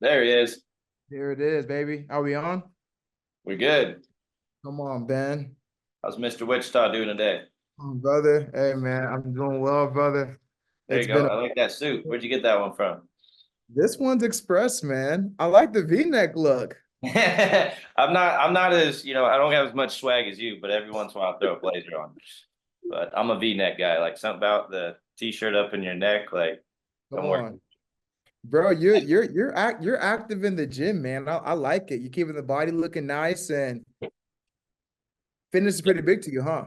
There he is. Here it is, baby. Are we on? We're good. Come on, Ben. How's Mr. Wichita doing today? Brother. Hey, man. I'm doing well, brother. There It's you go. been I like that suit. Where'd you get that one from? this one's express, man. I like the V-neck look. I'm not as, I don't have as much swag as you, but every once in a while I throw a blazer on. But I'm a V-neck guy. Like something about the t-shirt up in your neck, like Come don't work. on, bro. You're active in the gym, man. I like it. You're keeping the body looking nice, and fitness is pretty big to you, huh?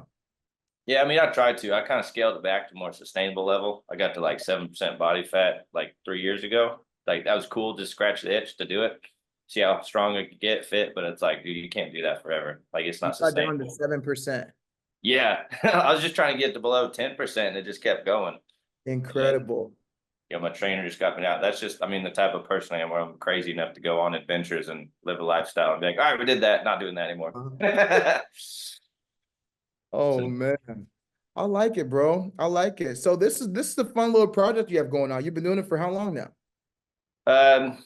Yeah, I mean, I tried to. I kind of scaled it back to more sustainable level. I got to like 7% body fat like 3 years ago. Like that was cool, just scratch the itch to do it. See how strong I could get fit, but it's like, dude, you can't do that forever. Like it's You not got down to sustainable. 7%. Yeah. I was just trying to get to below 10% and it just kept going. And then, Incredible. my trainer just got me out. That's just, I mean, the type of person I am where I'm crazy enough to go on adventures and live a lifestyle and be like, all right, we did that, not doing that anymore. Uh-huh. So Oh man. I like it, bro. I like it. So this is a fun little project you have going on. You've been doing it for how long now? um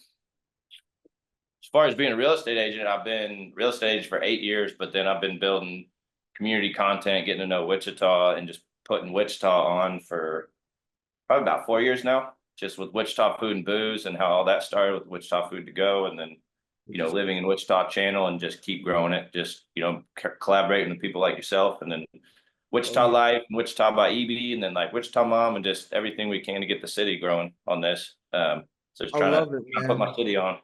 as far as being a real estate agent, I've been real estate agent for 8 years, but then I've been building community content, getting to know Wichita, and just putting Wichita on for probably about 4 years now. Just with Wichita Food and Booze and how all that started with Wichita Food to Go, and then Which is living in Wichita Channel and just keep growing it. Just collaborating with people like yourself, and then oh Wichita yeah. Life, and Wichita by EB, and then like Wichita Mom, and just everything we can to get the city growing on this. So just I trying to love it, put man. my city on.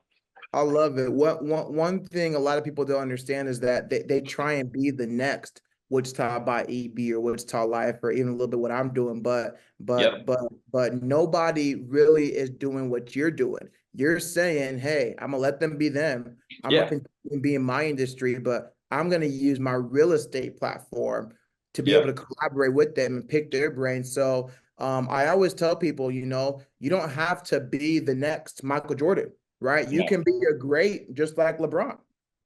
I love it. One thing a lot of people don't understand is that they try and be the next Wichita by EB or Wichita Life or even a little bit what I'm doing, but but Yep. but but nobody really is doing what you're doing. You're saying, hey, I'm gonna let them be them. I'm gonna Yeah. continue to be in my industry, but I'm gonna use my real estate platform to be able to Yep. collaborate with them and pick their brain. So I always tell people, you don't have to be the next Michael Jordan, right? You No. can be a great just like LeBron,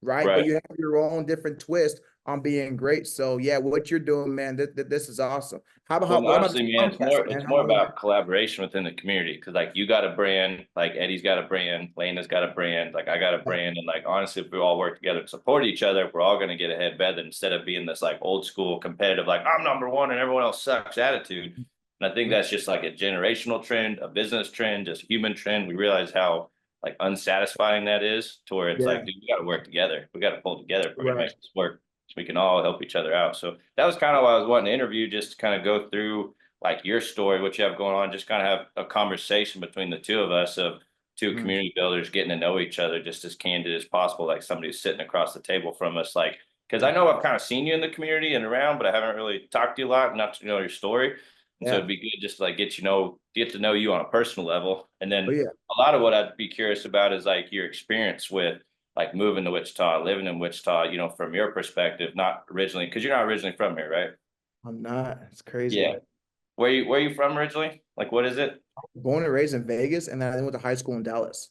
right? But Right. you have your own different twist on being great. So yeah, what you're doing, man, this is awesome. Well, What about honestly, this man, it's podcast, more man? it's How more long? about collaboration within the community. Cause like you got a brand, like Eddie's got a brand, Lena's got a brand, like I got a brand, and like honestly, if we all work together and support each other, we're all gonna get ahead better instead of being this like old school competitive, like I'm number one and everyone else sucks attitude. And I think Yeah, that's just like a generational trend, a business trend, just human trend. We realize how like unsatisfying that is to where it's yeah, like, dude, we got to work together. We got to pull together if we're gonna right. make this work. So we can all help each other out. So that was kind of why I was wanting to interview, just to kind of go through like your story, what you have going on, just kind of have a conversation between the two of us of two Mm. community builders getting to know each other just as candid as possible, like somebody who's sitting across the table from us. Like, because I know I've kind of seen you in the community and around, but I haven't really talked to you a lot, not to know your story. And so Yeah. it'd be good just to like get to know you on a personal level. And Oh then yeah. a lot of what I'd be curious about is like your experience with like moving to Wichita, living in Wichita, from your perspective, not originally, because you're not originally from here, right? I'm not. It's crazy. Yeah. Where you from originally? Like what is it? Born and raised in Vegas, and then I went to high school in Dallas.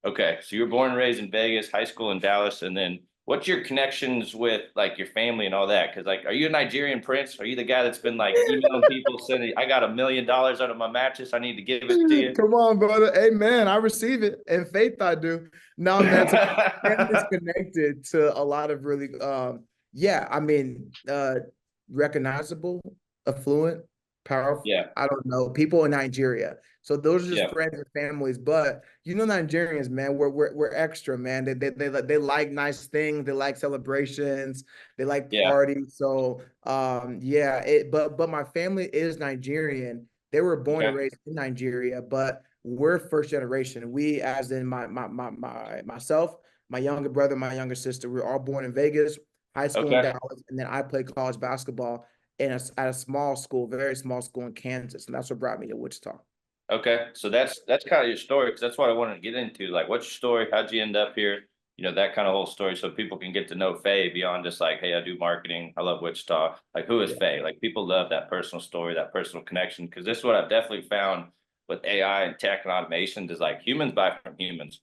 Okay. So you were born and raised in Vegas, high school in Dallas, and then what's your connections with like your family and all that? Because like are you a Nigerian prince? Are you the guy that's been like emailing people sending I got $1 million under my mattress, I need to give it to you? Come on, brother. Amen. I receive it. In faith, I do. No, man. So family's connected to a lot of really yeah, I mean, recognizable, affluent, powerful. Yeah. I don't know, people in Nigeria. So those are just Yeah. friends and families. But Nigerians, man, we're extra, man. They like nice things, they like celebrations, they like Yeah. parties. So yeah, but my family is Nigerian. They were born and Okay. raised in Nigeria, but we're first generation. We, as in myself, my younger brother, my younger sister, we were all born in Vegas, high school in Okay. Dallas, and then I played college basketball at a small school, very small school in Kansas, and that's what brought me to Wichita. Okay, so that's kind of your story because that's what I wanted to get into. Like, what's your story? How'd you end up here? That kind of whole story, so people can get to know Faye beyond just like, hey, I do marketing. I love Wichita. Like, who is Yeah. Faye? Like, people love that personal story, that personal connection. Because this is what I've definitely found with AI and tech and automation is like humans buy from humans,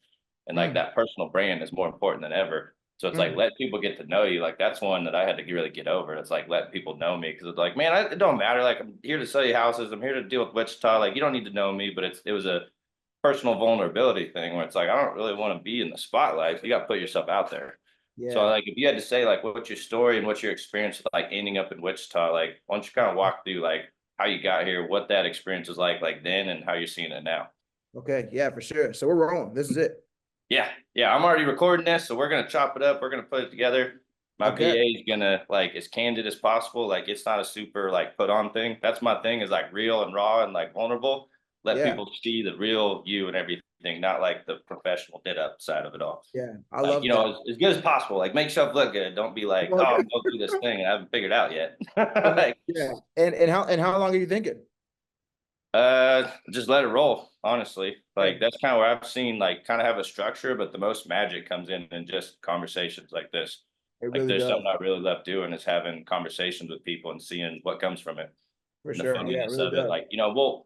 and like Mm, that personal brand is more important than ever. So it's like mm. let people get to know you. Like that's one that I had to really get over. It's like letting people know me because it's like, man, it don't matter. Like I'm here to sell you houses. I'm here to deal with Wichita. Like you don't need to know me, but it was a personal vulnerability thing where it's like, I don't really want to be in the spotlight. You got to put yourself out there. So Yeah. like, if you had to say like, what's your story and what's your experience with like ending up in Wichita, like, why don't you kind of walk through like how you got here, what that experience was like then, and how you're seeing it now? Okay. Yeah, for sure. So we're rolling. This is it. Yeah, yeah, I'm already recording this, so we're gonna chop it up. We're gonna put it together. My Okay. VA is gonna like as candid as possible. Like it's not a super like put on thing. That's my thing is like real and raw and like vulnerable. Let Yeah. people see the real you and everything, not like the professional did up side of it all. Yeah. I Like, love that. as good as possible. Like make yourself look good. Don't be like, Well, oh, I'm going through this thing and I haven't figured it out yet. and Like, yeah. And how long are you thinking? just let it roll, honestly. Yeah, Like that's kind of where I've seen like kind of have a structure, but the most magic comes in just conversations like this. it Like really there's does. something I really love doing is having conversations with people and seeing what comes from it For and the sure. Yeah, it funniness really of it. does. Like,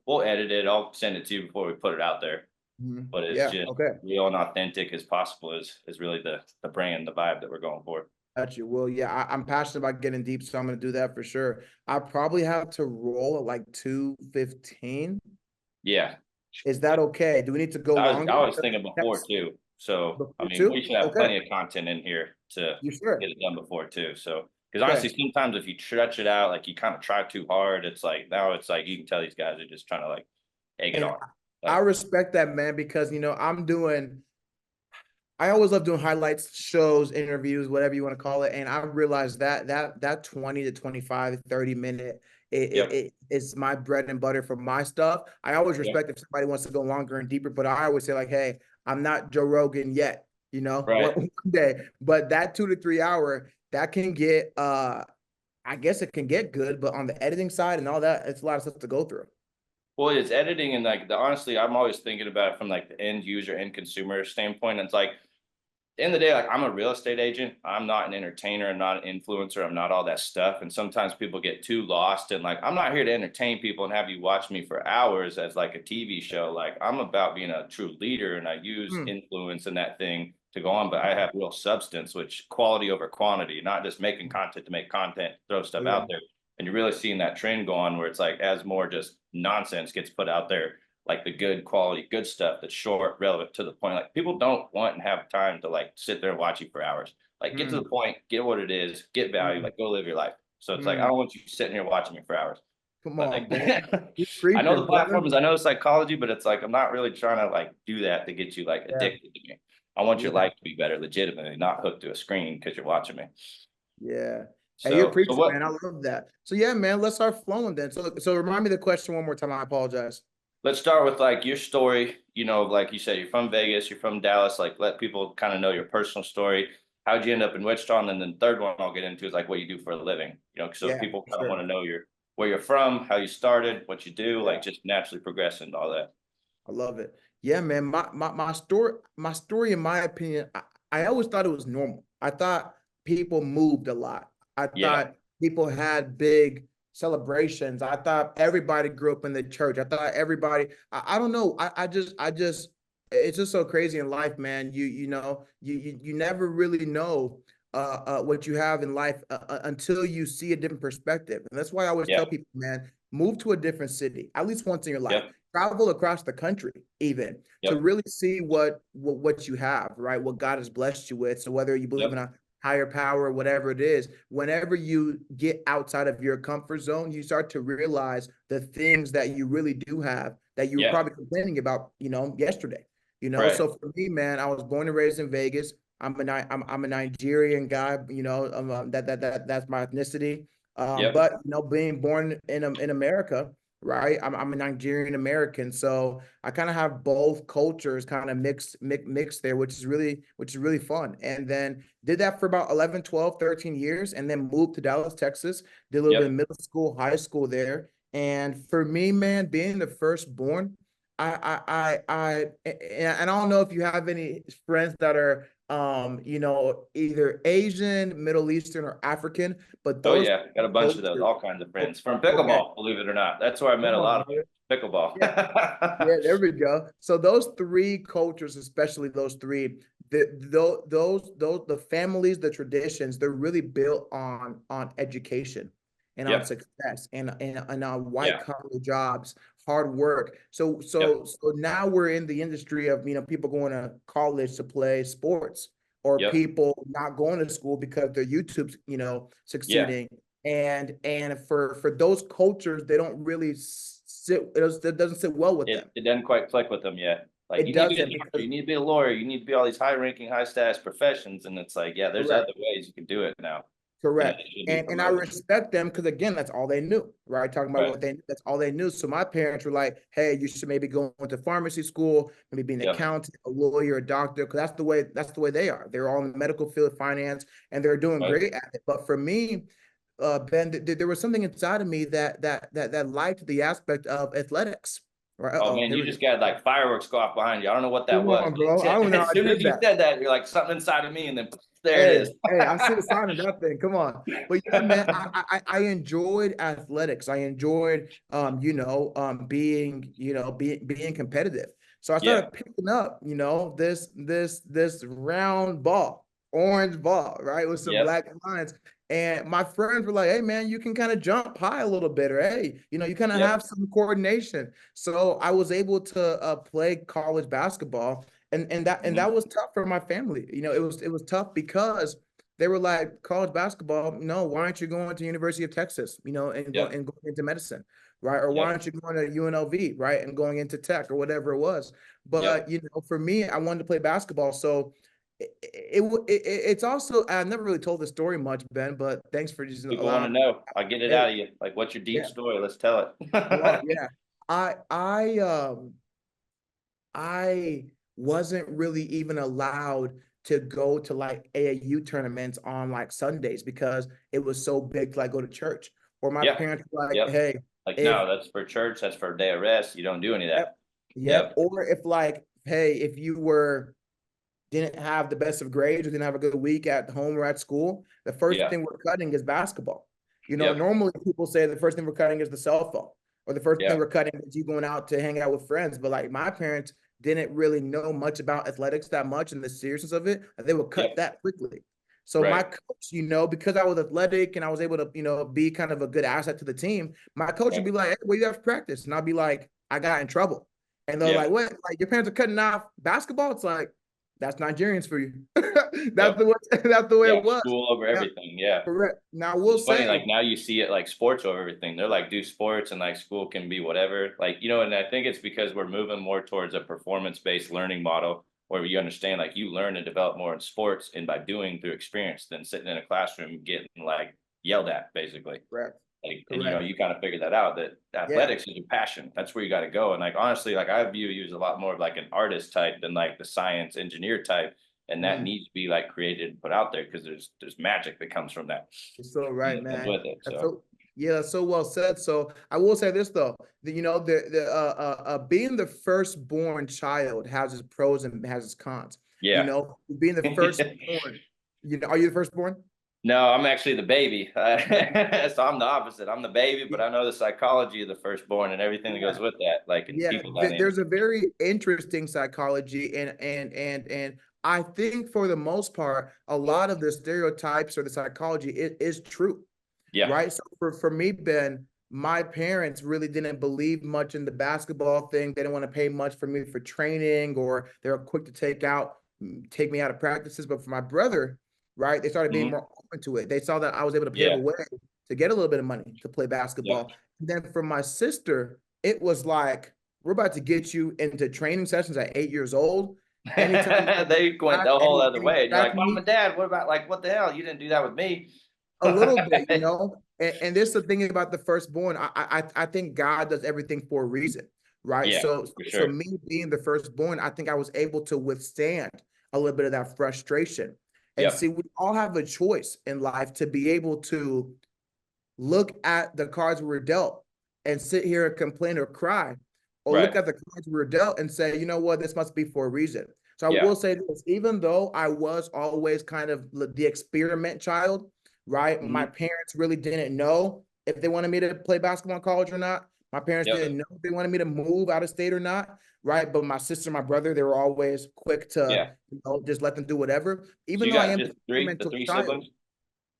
we'll edit it. I'll send it to you before we put it out there. Mhm. But it's Yeah. just Okay. real and authentic as possible is really the brand, the vibe that we're going for. Got you. Well, yeah, I'm passionate about getting deep, so I'm gonna do that for sure. I probably have to roll at like 2:15. Yeah. Is that okay? Do we need to go I longer? was thinking before Next too. So I before mean, we two? should have Okay. plenty of content in here to You sure? get it done before too. So because Okay. honestly, sometimes if you stretch it out, like you kind of try too hard, it's like now it's like you can tell these guys are just trying to like egg it And on. I Like, respect that, man, because I always love doing highlights, shows, interviews, whatever you want to call it. And I realized that 20 to 25, 30 minute, yep, it's my bread and butter for my stuff. I always yep, respect if somebody wants to go longer and deeper, but I always say, like, hey, I'm not Joe Rogan yet, one, right. one day. But that 2 to 3 hour, that can get I guess it can get good, but on the editing side and all that, it's a lot of stuff to go through. Well, it's editing and like the honestly, I'm always thinking about it from like the end user, end consumer standpoint. It's like the end of the day, like I'm a real estate agent. I'm not an entertainer. I'm not an influencer. I'm not all that stuff. And sometimes people get too lost and like, I'm not here to entertain people and have you watch me for hours as like a TV show. Like I'm about being a true leader and I use Hmm. influence and that thing to go on, but I have real substance, which quality over quantity, not just making content to make content, throw Oh, stuff yeah. out there. And you're really seeing that trend go on where it's like, as more just nonsense gets put out there, like the good quality, good stuff that's short, relevant to the point. Like people don't want and have time to like sit there and watch you for hours. Like get to Hmm. the point, get what it is, get value, Hmm. like go live your life. So it's like I Hmm. don't want you sitting here watching me for hours. Come Like on, man. You I know the preaching, brother. platforms, I know psychology, but it's like I'm not really trying to like do that to get you like Yeah. addicted to me. I want your Yeah. life to be better legitimately, not hooked to a screen because you're watching me. Yeah. Hey, you're So preaching, man. what I love that. So yeah, man, let's start flowing then. So remind me the question one more time. I apologize. let's start with like your story. Like you said, you're from Vegas, you're from Dallas. Like let people kind of know your personal story. How'd you end up in Wichita? And then the third one I'll get into is like what you do for a living. So Yeah, people for kind of want sure. to know where you're from, how you started, what you do, Yeah, like just naturally progress into all that. I love it. Yeah, man. My story, in my opinion, I always thought it was normal. I thought people moved a lot. I Yeah, thought people had big celebrations. I thought everybody grew up in the church. I thought everybody, I don't know. I just it's just so crazy in life, man. You never really know what you have in life until you see a different perspective. And that's why I always yeah, tell people, man, move to a different city at least once in your life. yep, Travel across the country, even to yep, really see what you have, right? What God has blessed you with. So whether you believe in yep, a higher power or whatever it is, whenever you get outside of your comfort zone, you start to realize the things that you really do have that you were yeah, probably complaining about, yesterday. right, So for me, man, I was born and raised in Vegas. I'm a Nigerian guy. That's my ethnicity. yep, But being born in America, right? I'm a Nigerian American, so I kind of have both cultures kind of mixed there, which is really fun. And then did that for about 11, 12, 13 years, and then moved to Dallas, Texas, did a little bit of yep, middle school, high school there. And for me, man, being the firstborn, and I don't know if you have any friends that are either Asian, Middle Eastern, or African, but oh those yeah, got a bunch of those, cultures. all kinds of Oh, friends from okay. pickleball, believe it or not. That's where I met Come a on, lot of brother. them. Pickleball. Yeah. Yeah, there we go. So those three cultures, especially those three, the families, the traditions, they're really built on education and on Yep, success and on white yeah, collar jobs, hard work. So now we're in the industry of, people going to college to play sports, or Yep. people not going to school because their YouTube's, Yeah. succeeding. And for those cultures, they don't really sit, it doesn't sit well with them. It doesn't quite click with them yet. Like, It you need to be a doesn't, doctor, because you need to be a lawyer, you need to be all these high ranking, high status professions. And it's like, yeah, there's correct. other ways you can do it now. Correct. It should be And I promoted. respect them, because again, that's all they knew, right? Talking about Right. what they knew, that's all they knew. So my parents were like, hey, you should maybe go into pharmacy school, maybe be an Yep. accountant, a lawyer, a doctor, because that's the way they are. They're all in the medical field, finance, and they're doing Right. great at it. But for me, Ben, there was something inside of me that liked the aspect of athletics. Right. Oh Oh, man, here you we go. just got like fireworks go off behind you. I don't know what that Come was. on, bro. I don't know how As I soon as did you that. said that, you're like, something inside of me, and then there it Hey, is. hey, I see the sign of that thing. Come on. But yeah, man, I enjoyed athletics. I enjoyed being competitive. So I Yeah. started picking up, this round ball, orange ball, right? With some Yep. black lines. And my friends were like, hey man, you can kind of jump high a little bit, or hey, you kind of Yep. have some coordination. So I was able to play college basketball, and that was tough for my family. It was tough because they were like, college basketball, no, why aren't you going to University of Texas, Yep. and going into medicine, right? Or why Yep. aren't you going to UNLV, right, and going into tech or whatever it was. Yep. But for me, I wanted to play basketball, so it's also, I never really told the story much, Ben, but thanks for just People want to allowing. know. I'll get it Hey, out of you. Like, what's your deep yeah, story? Let's tell well, it. yeah, I wasn't really even allowed to go to like AAU tournaments on like Sundays, because it was so big to like go to church. Or my Yeah. parents were like, Yep. hey, Like, if no, that's for church. That's for a day of rest. You don't do any of that. yep, yep. Yep. Or if like, hey, if you didn't have the best of grades or didn't have a good week at home or at school, the first Yeah. thing we're cutting is basketball. Yep. Normally people say the first thing we're cutting is the cell phone, or the first thing Yeah. we're cutting is you going out to hang out with friends. But like, my parents didn't really know much about athletics that much and the seriousness of it. They would cut Yep. that quickly. So my Right. coach, because I was athletic and I was able to, be kind of a good asset to the team, my coach would Right. be like, hey, what do you have for practice? And I'll be like, I got in trouble. And they're Yeah. like, what? Like, your parents are cutting off basketball? It's like, that's Nigerians for you. Yep. That's the way Yeah. it was. School over Yeah, everything. Yeah. correct. Now I will It's funny, like say, now you see it like sports over everything. They're like, do sports, and like school can be whatever. Like, and I think it's because we're moving more towards a performance-based learning model where you understand like you learn and develop more in sports and by doing through experience than sitting in a classroom getting like yelled at, basically. correct, Like, and correct. you kind of figured that out, that Yeah. athletics is your passion. That's where you got to go. And like, honestly, like I view you as a lot more of like an artist type than like the science engineer type. And that Mm. needs to be like created and put out there because there's magic that comes from that. You're so And right, that comes man. with it. That's So so Yeah, that's so well said. So I will say this though, being the firstborn child has its pros and has its cons. yeah. Being the firstborn, are you the firstborn? No, I'm actually the baby. So I'm the opposite. I'm the baby, but I know the psychology of the firstborn and everything that goes Yeah. with that, like in Yeah, people there's dynamics. a very interesting psychology, and I think for the most part, a lot of the stereotypes or the psychology is true, Yeah. right? So for me, Ben, my parents really didn't believe much in the basketball thing. They didn't want to pay much for me for training, or they were quick to take me out of practices. But for my brother, right, they started being Hmm. more open to it. They saw that I was able to pave Yeah. a way to get a little bit of money to play Yeah. basketball. And then for my sister, it was like, we're about to get you into training sessions at 8 years old. Anytime They went the whole other any way. And you're track like, Mom meet, and Dad, what about like what the hell? You didn't do that with me. a little bit, and this is the thing about the firstborn. I think God does everything for a reason, right? Yeah, So for so sure. me being the firstborn, I think I was able to withstand a little bit of that frustration. And Yep. see, we all have a choice in life to be able to look at the cards we were dealt and sit here and complain or cry, or look Right. at the cards we were dealt and say, you know what, this must be for a reason. So I Yeah. will say this, even though I was always kind of the experiment child, right? My Hmm. parents really didn't know if they wanted me to play basketball in college or not. My parents Yep. didn't know if they wanted me to move out of state or not, right? But my sister, my brother, they were always quick to, Yeah. just let them do whatever. So Even you though I got am just the the experimental three child, siblings?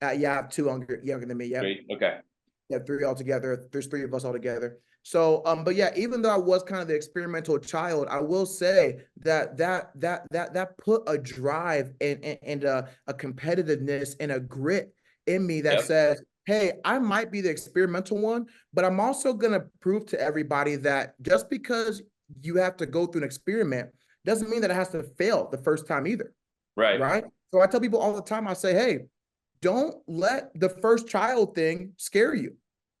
yeah, I have two younger than me. Yep. Three. Okay. Yeah, three altogether. There's three of us altogether. So, but yeah, even though I was kind of the experimental child, I will say that put a drive and a competitiveness and a grit in me that Yep. says, hey, I might be the experimental one, but I'm also gonna prove to everybody that just because you have to go through an experiment doesn't mean that it has to fail the first time either. Right. Right. So I tell people all the time, I say, hey, don't let the first child thing scare you.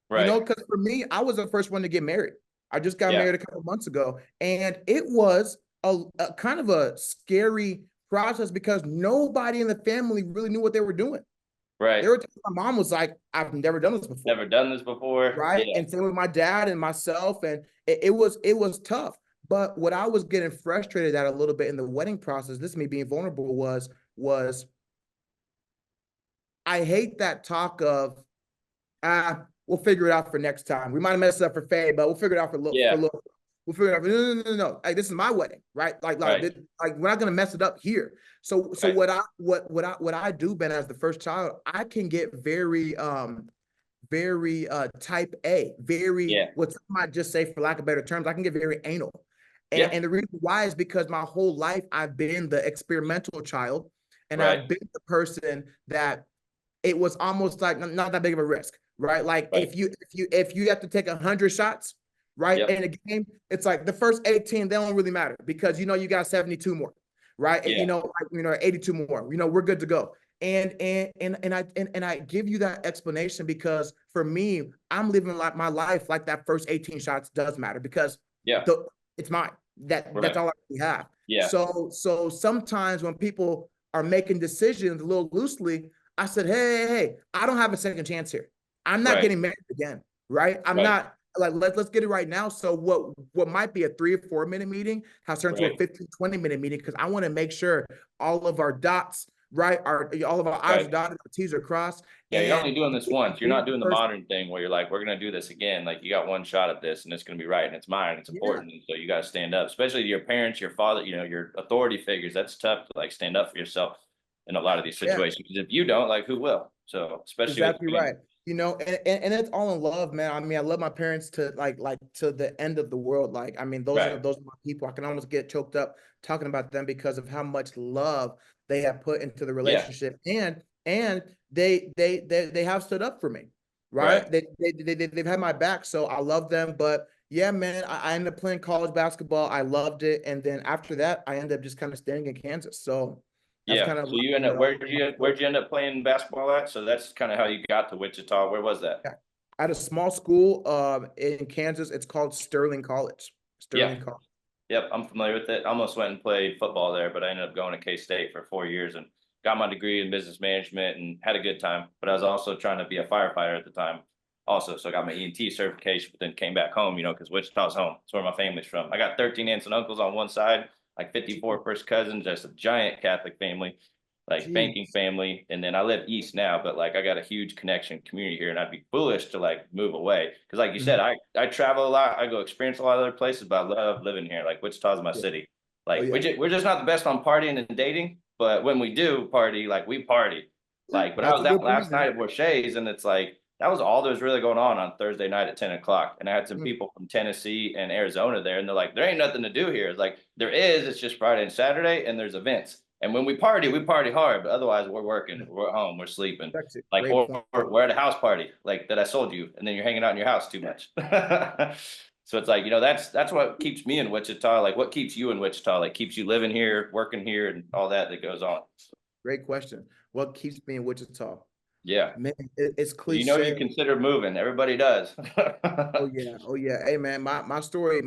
You Right. know, because for me, I was the first one to get married. I just got Yeah. married a couple months ago, and it was a kind of a scary process because nobody in the family really knew what they were doing. Right. My mom was like, "I've never done this before." Never done this before. Right. Yeah. And same with my dad and myself. And it was tough. But what I was getting frustrated at a little bit in the wedding process, this me being vulnerable, was I hate that talk of we'll figure it out for next time. We might have messed it up for Faye, but we'll figure it out for Yeah. look. We'll figure it out. No. Like, this is my wedding, right? Right. Like we're not gonna mess it up here. So Right. what I do, Ben, as the first child, I can get very type A, very Yeah. what some might just say, for lack of better terms, I can get very anal. Yeah. And the reason why is because my whole life I've been the experimental child, and Right. I've been the person that it was almost like not that big of a risk, right? Like Right. if you have to take 100 shots, right, Yep. in a game, it's like the first 18, they don't really matter because you got 72 more, right? And Yeah. 82 more. We're good to go. And I give you that explanation because for me, I'm living like my life like that first 18 shots does matter because Yeah. it's mine. That's Right. all I really have. Yeah. So sometimes when people are making decisions a little loosely, I said, hey, I don't have a second chance here. I'm not Right. getting married again, right? I'm Right. not like, let's get it right now. So what might be a 3 or 4 minute meeting has turned to a Right. 15, 20-minute meeting because I want to make sure all of our dots, right, all of our I's are Right. dotted, our T's are crossed. Yeah, you're And only doing this once. You're being not the doing the first, modern thing where you're like, we're gonna do this again. Like you got one shot at this and it's gonna be right and it's mine, it's yeah, important. And so you gotta stand up, especially to your parents, your father, your authority figures. That's tough to like stand up for yourself in a lot of these yeah. situations. Because if you don't, like who will? So especially with Exactly family. right. And it's all in love, man. I mean, I love my parents to like to the end of the world. Like, I mean, Right. those are my people. I can almost get choked up talking about them because of how much love they have put into the Yeah. relationship, and they have stood up for me, Right. right? They've had my back, so I love them. But yeah, man, I ended up playing college basketball. I loved it, and then after that, I ended up just kind of staying in Kansas. So that's Yeah. kind of So you end up where'd you end up playing basketball at? So that's kind of how you got to Wichita. Where was that? Yeah. At a small school in Kansas. It's called Sterling College. Yeah. Sterling College. Yep, I'm familiar with it. I almost went and played football there, but I ended up going to K-State for 4 years and got my degree in business management and had a good time. But I was also trying to be a firefighter at the time also. So I got my E&T certification, but then came back home, because Wichita's home. It's where my family's from. I got 13 aunts and uncles on one side, like 54 first cousins, just a giant Catholic family, like banking Jeez. family. And then I live east now, but like I got a huge connection community here and I'd be foolish to like move away. Cause like you said, Mhm. I travel a lot. I go experience a lot of other places, but I love living here. Like Wichita's my Yeah. city. Oh Like yeah. we're just not the best on partying and dating, but when we do party, like we party. Like, but I That's was a good out point, last man. night at Borchet's and it's like, that was all that was really going on Thursday night at 10 o'clock. And I had some Mm. people from Tennessee and Arizona there. And they're like, there ain't nothing to do here. It's like, there is, it's just Friday and Saturday and there's events. And when we party hard, but otherwise we're working, we're at home, we're sleeping. That's a Like, great or point. we're at a house party, like that I sold you, and then you're hanging out in your house too much. So it's like, that's what keeps me in Wichita. Like, what keeps you in Wichita? Like, keeps you living here, working here, and all that goes on. Great question. What keeps me in Wichita? Yeah. Man, it's You cliche. consider moving. Everybody does. Oh yeah, oh yeah. Hey man, my story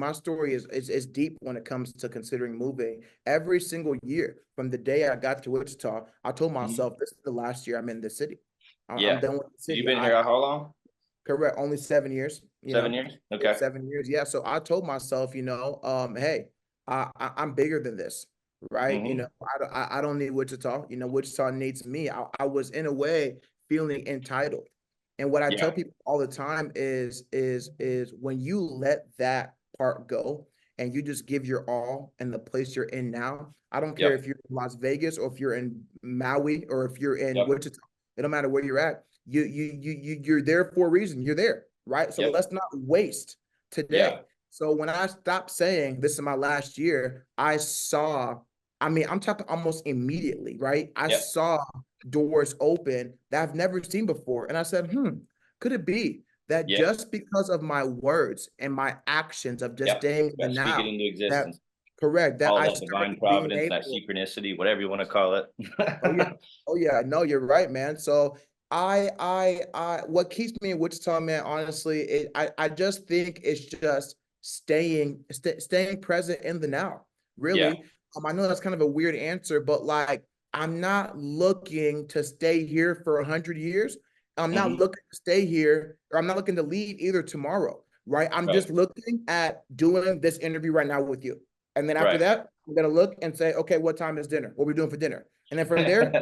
is deep when it comes to considering moving. Every single year from the day I got to Wichita, I told Mhm. myself this is the last year I'm in the city. I'm Yeah. done with the You've city. been I here how long? correct only 7 years. 7 years? Okay. 7 years. Yeah. So I told myself, hey, I'm bigger than this, right? Hmm. I don't need Wichita. Wichita needs me. I was in a way feeling entitled. And what I tell Yeah. people all the time is when you let that part go and you just give your all in the place you're in now. I don't care Yep. if you're in Las Vegas or if you're in Maui or if you're in Yep. Wichita. It don't matter where you're at. You're there for a reason. You're there, right? So Yep. let's not waste today. Yeah. So when I stopped saying this is my last year, I mean, I'm talking almost immediately, right? I Yep. saw doors open that I've never seen before. And I said, could it be that Yep. just because of my words and my actions of just Yep. staying in the Got to speak it now, into that existence. correct, that All I that divine started being providence, that able. synchronicity, whatever you want to call it. Oh yeah. Oh yeah. No, you're right, man. So what keeps me in Wichita, man, honestly, I just think it's just staying present in the now. Yeah. Really. I know that's kind of a weird answer, but like, I'm not looking to stay here for 100 years. I'm not Hmm. looking to stay here, or I'm not looking to leave either tomorrow, right? I'm Right. just looking at doing this interview right now with you. And then after Right. that, I'm gonna look and say, okay, what time is dinner? What are we doing for dinner? And then from there,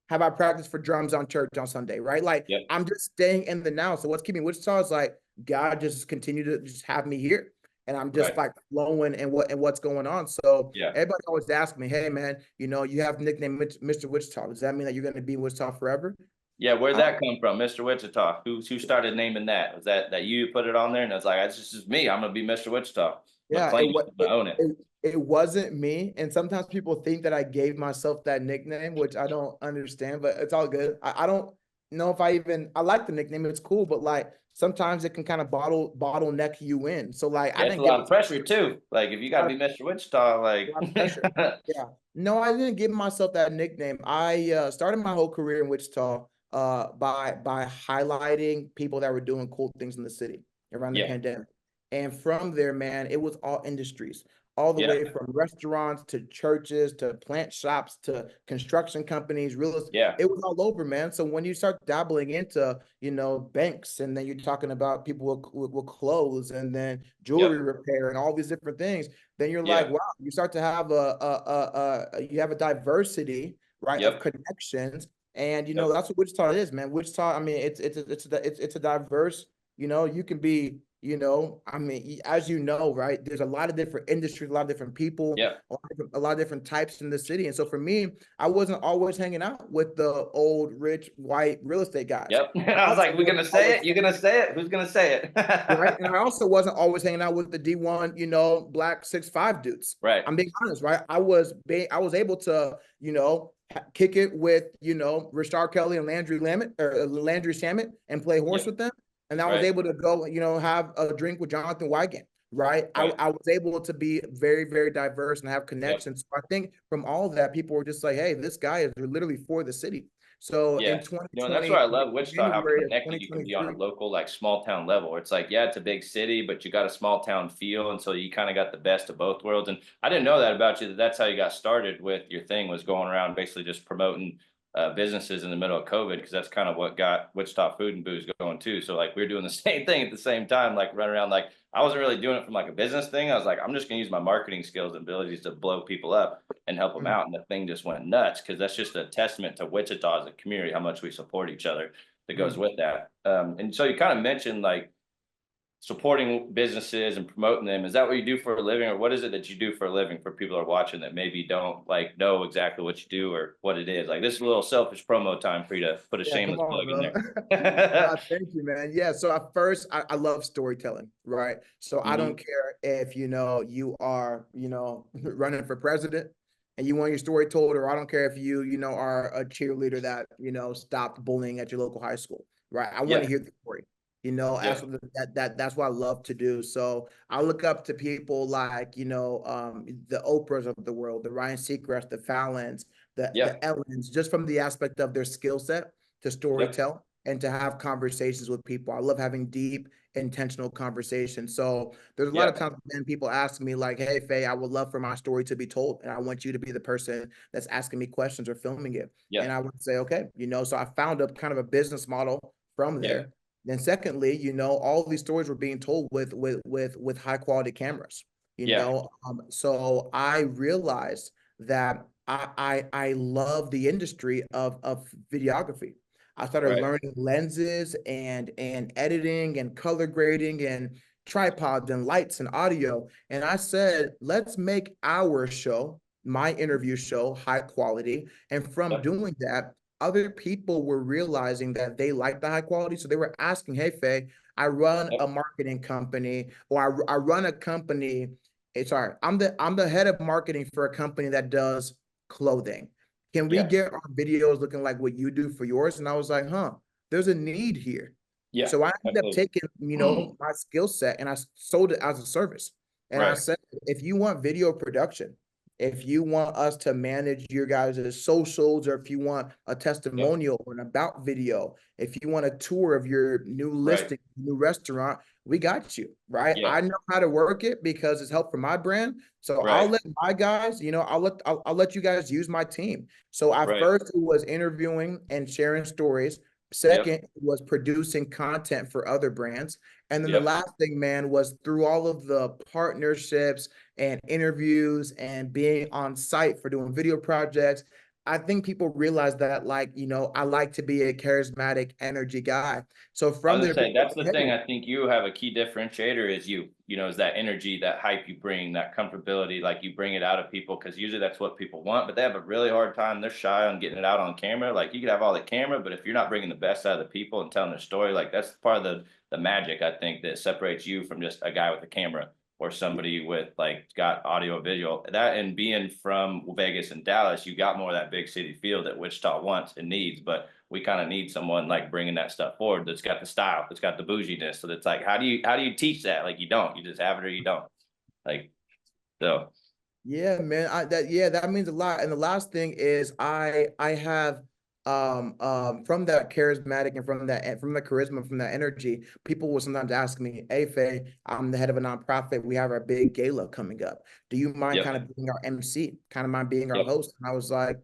have I practiced for drums on church on Sunday, right? Like, Yep. I'm just staying in the now. So what's keeping Wichita is like, God just continue to just have me here. And I'm just Right. like flowing and what's going on. So Yeah. everybody always asks me, hey man, you have nickname Mr. Wichita. Does that mean that you're gonna be Wichita forever? Yeah. Where'd Uh, that come from, Mr. Wichita? Who started naming that? Was that you put it on there? And it's like, this is me. I'm gonna be Mr. Wichita. I'm gonna Yeah, claim it. I'm gonna own it. it wasn't me. And sometimes people think that I gave myself that nickname, which I don't understand, but it's all good. I don't know if I like the nickname, it's cool, but like sometimes it can kind of bottleneck you in. So like I Yeah, it's a didn't give lot of myself pressure too. Like if you a gotta lot be Mr. Wichita, a like lot of pressure. Yeah. No, I didn't give myself that nickname. I started my whole career in Wichita by highlighting people that were doing cool things in the city around the yeah, pandemic. And from there, man, it was all industries, all the yeah, way from restaurants to churches to plant shops to construction companies, real estate. yeah, It was all over, man. So when you start dabbling into, banks, and then you're talking about people with clothes and then yep, jewelry repair and all these different things, then you're like, yeah, wow, you start to have you have a diversity, right, of yep, connections. And yep, that's what Wichita is, man. Wichita, I mean, it's a diverse, you can be, I mean, as you know, right, there's a lot of different industries, a lot of different people, yeah, a lot of different types in the city. And so for me, I wasn't always hanging out with the old rich white real estate guys. yep. I I was also like, we're gonna wasn't say always it. You're gonna say it. Who's gonna say it? right. And I also wasn't always hanging out with the D1, black 6'5" dudes. Right. I'm being honest, right? I was able to, kick it with, Rashard Kelly and Landry Lamont or Landry Shamit and play horse Yep. with them. And I was Right. able to go, have a drink with Jonathan Wygant, right? Right. I was able to be very, very diverse and have Yep. connections. So I think from all of that, people were just like, hey, this guy is literally for the city. So Yeah. in And that's why 2020, I love Wichita, how January of connected you can be on a 2023. local, like small town level. It's like, yeah, it's a big city, but you got a small town feel. And so you kind of got the best of both worlds. And I didn't know that about you, that's how you got started with your thing, was going around basically just promoting businesses in the middle of COVID, because that's kind of what got Wichita Food and Booze going too. So like we are doing the same thing at the same time, like running around. Like I wasn't really doing it from like a business thing. I was like, I'm just gonna use my marketing skills and abilities to blow people up and help them Mm. out. And the thing just went nuts, because that's just a testament to Wichita as a community, how much we support each other that goes Mm. with that. And so you kind of mentioned like supporting businesses and promoting them. Is that what you do for a living, or what is it that you do for a living, for people who are watching that maybe don't like know exactly what you do or what it is? Like this is a little selfish promo time for you to put a Yeah, come shameless on, plug in bro. there. Thank you, man. Yeah, so at first, I love storytelling, right? So I don't Hmm. care if, you are, running for president and you want your story told, or I don't care if you, are a cheerleader that, stopped bullying at your local high school, right? I want Yeah, to hear the story. yeah, That's what I love to do. So I look up to people like, the Oprahs of the world, the Ryan Seacrest, the Fallons, yeah, the Ellens, just from the aspect of their skill set to yep, storytell and to have conversations with people. I love having deep, intentional conversations. So there's a lot yeah, of times when people ask me like, hey, Faye, I would love for my story to be told. And I want you to be the person that's asking me questions or filming it. yeah, And I would say, okay, so I found a kind of a business model from yeah, there. Then secondly, all these stories were being told with high quality cameras, yeah, so I realized that I love the industry of videography. I started right, learning lenses and editing and color grading and tripods and lights and audio. And I said, let's make our show, my interview show, high quality. And from yep, doing that, other people were realizing that they like the high quality. So they were asking, hey, Faye, I run Yep. a marketing company, or I run a company. Sorry, I'm the head of marketing for a company that does clothing. Can we Yeah. get our videos looking like what you do for yours? And I was like, huh, there's a need here. Yeah. So I ended up Absolutely. taking, my skill set and I sold it as a service. And I Right. said, if you want video production, if you want us to manage your guys' socials, or if you want a Yep. testimonial or an about video, if you want a tour of your new Right. listing, new restaurant, we got you, right? Yeah. I know how to work it because it's helped for my brand. So I'll Right. let my guys, I'll let you guys use my team. So I Right. first was interviewing and sharing stories. Yep. Second was producing content for other brands. And then the Yep. last thing, man, was through all of the partnerships and interviews and being on site for doing video projects. I think people realize that, like, I like to be a charismatic energy guy. So I from was there, gonna say people that's are the like, thing. hey, I think you have a key differentiator is is that energy, that hype you bring, that comfortability, like you bring it out of people because usually that's what people want, but they have a really hard time. They're shy on getting it out on camera. Like you could have all the camera, but if you're not bringing the best out of the people and telling their story, like that's part of the magic I think that separates you from just a guy with a camera or somebody with like got audio visual. That and being from Vegas and Dallas, you got more of that big city feel that Wichita wants and needs, but we kind of need someone like bringing that stuff forward that's got the style, that's got the bouginess. So that's like, how do you teach that? Like you don't, you just have it or you don't. Like so. yeah, man. That means a lot. And the last thing is I have from that charismatic and from the charisma, from that energy, people will sometimes ask me, hey Faye, I'm the head of a nonprofit. We have our big gala coming up. Do you mind Yep. kind of being our MC, kind of mind being our Yep. host? And I was like,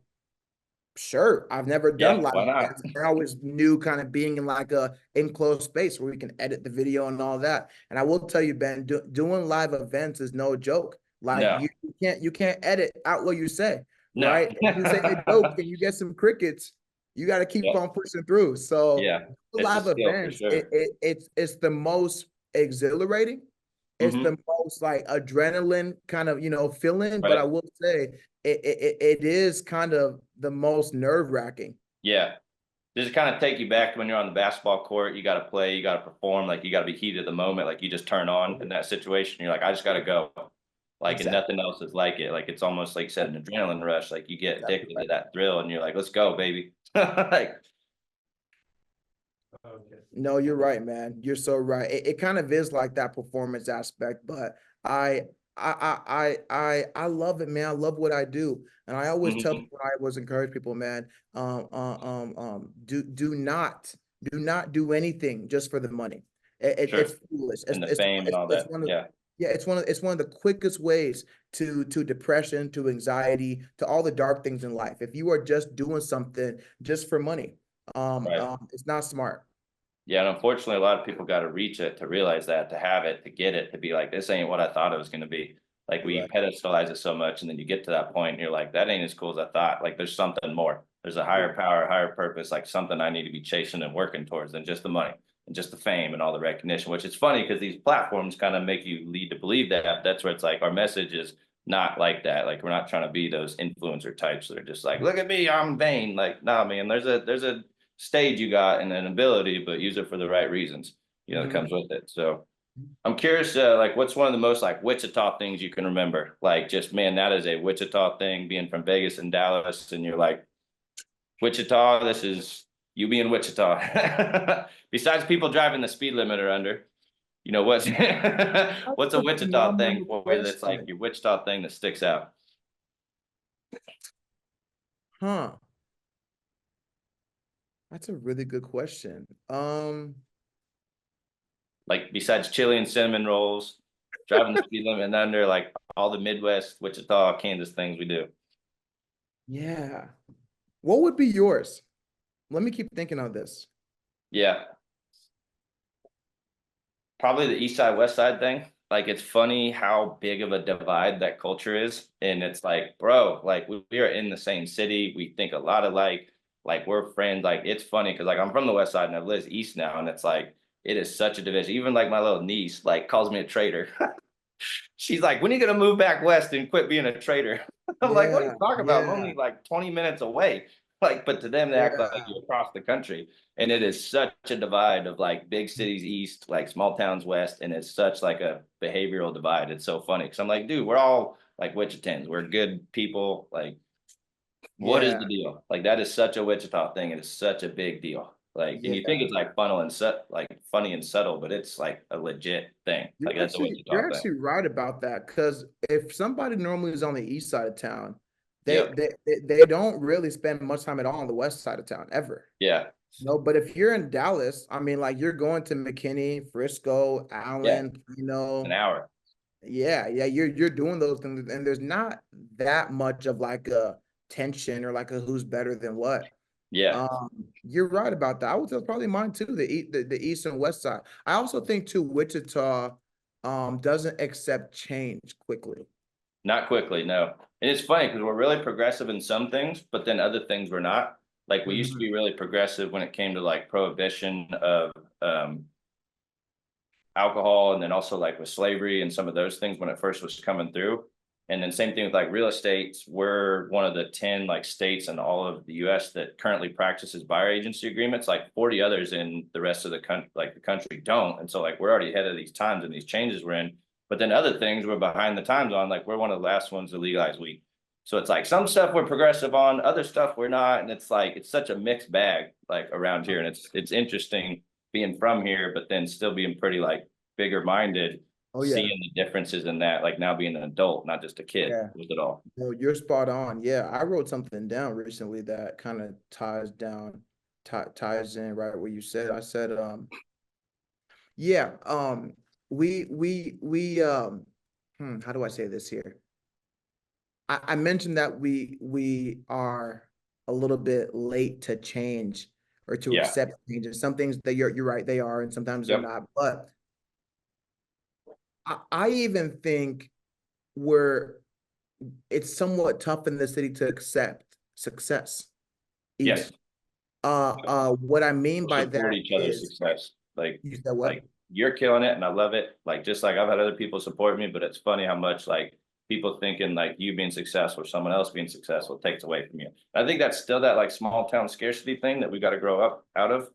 sure. I've never done Yeah. live Why not? events. I always knew kind of being in like a enclosed space where we can edit the video and all that. And I will tell you, Ben, doing live events is no joke. Like No. you can't edit out what you say, No. right? If you say a joke and you get some crickets, you got to keep Yep. on pushing through. So Yeah. It's a live skill for events, sure. it's the most exhilarating. It's Hmm. the most like adrenaline kind of, feeling. But I Right. will say it is kind of the most nerve wracking. Yeah. Does it kind of take you back to when you're on the basketball court? You got to play, you got to perform, like you got to be heated of the moment, like you just turn on in that situation. You're like, I just got to go. Like, and Exactly. nothing else is like it. Like, it's almost like you said, an adrenaline rush. Like, you get Exactly addicted right. to that thrill and you're like, let's go, baby. Like, No, you're right, man. You're so right. It kind of is like that performance aspect, but I I love it, man. I love what I do. And I always tell mhm. people, I always encourage people, man, do not do anything just for the money. Sure. It's foolish. And the fame and all It's that. one of, Yeah. yeah, it's one of the quickest ways to depression, to anxiety, to all the dark things in life. If you are just doing something just for money, Right. it's not smart. Yeah. And unfortunately, a lot of people got to reach it to realize that, to have it, to get it, to be like, this ain't what I thought it was going to be. Like, You're we right. pedestalize it so much. And then you get to that point and you're like, that ain't as cool as I thought. Like, there's something more. There's a higher power, higher purpose, like something I need to be chasing and working towards than just the money and just the fame and all the recognition, which is funny because these platforms kind of make you lead to believe that. That's where it's like our message is not like that. Like, we're not trying to be those influencer types that are just like, look at me, I'm vain. Like, nah, man, there's a stage you got and an ability, but use it for the right reasons, that Mhm. comes with it. So I'm curious, like, what's one of the most like Wichita things you can remember? Like, just man, that is a Wichita thing, being from Vegas and Dallas, and you're like, Wichita, this is you being Wichita. Besides people driving the speed limit or under, what's That's what's a a Wichita thing phenomenal for you that's like question. your Wichita thing that sticks out? Huh. That's a really good question. Like, besides chili and cinnamon rolls, driving the speed limit and under, like all the Midwest, Wichita, Kansas things we do. Yeah. What would be yours? Let me keep thinking on this. Yeah, probably the East Side West Side thing. Like, it's funny how big of a divide that culture is, and it's like, bro, like we are in the same city. We think a lot alike. Like, we're friends. Like, it's funny because like I'm from the West Side and I live East now, and it's like it is such a division. Even like my little niece like calls me a traitor. She's like, when are you gonna move back west and quit being a traitor? I'm like, what are you Yeah, talking about? I'm yeah. only like 20 minutes away. Like, but to them, they act like Yeah. you're across the country. And it is such a divide of like big cities east, like small towns west. And it's such like a behavioral divide. It's so funny. Cause I'm like, dude, we're all like Wichitans. We're good people. Like, what is the Yeah. deal? Like, that is such a Wichita thing. It is such a big deal. Like, and you think Yeah. it's like funnel and like funny and subtle, but it's like a legit thing. Like, that's a You're Wichita thing. actually right about that. Because if somebody normally is on the east side of town, they, Yep. they they don't really spend much time at all on the west side of town ever. Yeah. No, but if you're in Dallas, I mean, like you're going to McKinney, Frisco, Yeah. Allen, An Plano. hour. Yeah, you're doing those things, and there's not that much of like a tension or like a who's better than what. Yeah. You're right about that. I would say probably mine too, the east and west side. I also think too, Wichita doesn't accept change quickly. Not quickly, no. And it's funny because we're really progressive in some things, but then other things we're not. Like we used to Mhm. be really progressive when it came to like prohibition of alcohol, and then also like with slavery and some of those things when it first was coming through. And then same thing with like real estate. We're one of the 10 like states in all of the US that currently practices buyer agency agreements. Like 40 others in the rest of the country, like the country don't. And so like we're already ahead of these times and these changes we're in. But then other things we're behind the times on, like we're one of the last ones to legalize weed. So it's like some stuff we're progressive on, other stuff we're not. And it's like it's such a mixed bag like around here. And it's interesting being from here, but then still being pretty like bigger minded, Oh yeah, seeing the differences in that, like now being an adult, not just a kid yeah. with it all. No, you're spot on. Yeah, I wrote something down recently that kind of ties in right what you said. I said, yeah, how do I say this here? I mentioned that we are a little bit late to change or to Yeah. accept changes. Some things that you're right, they are, and sometimes they're Yep. not. But I even think we're it's somewhat tough in the city to accept success, even. Yes. What I mean We'll by support that each other's is, success. you said what? Like you're killing it and I love it. Like just like I've had other people support me, but it's funny how much like people thinking like you being successful or someone else being successful takes away from you. I think that's still that like small town scarcity thing that we got to grow up out of,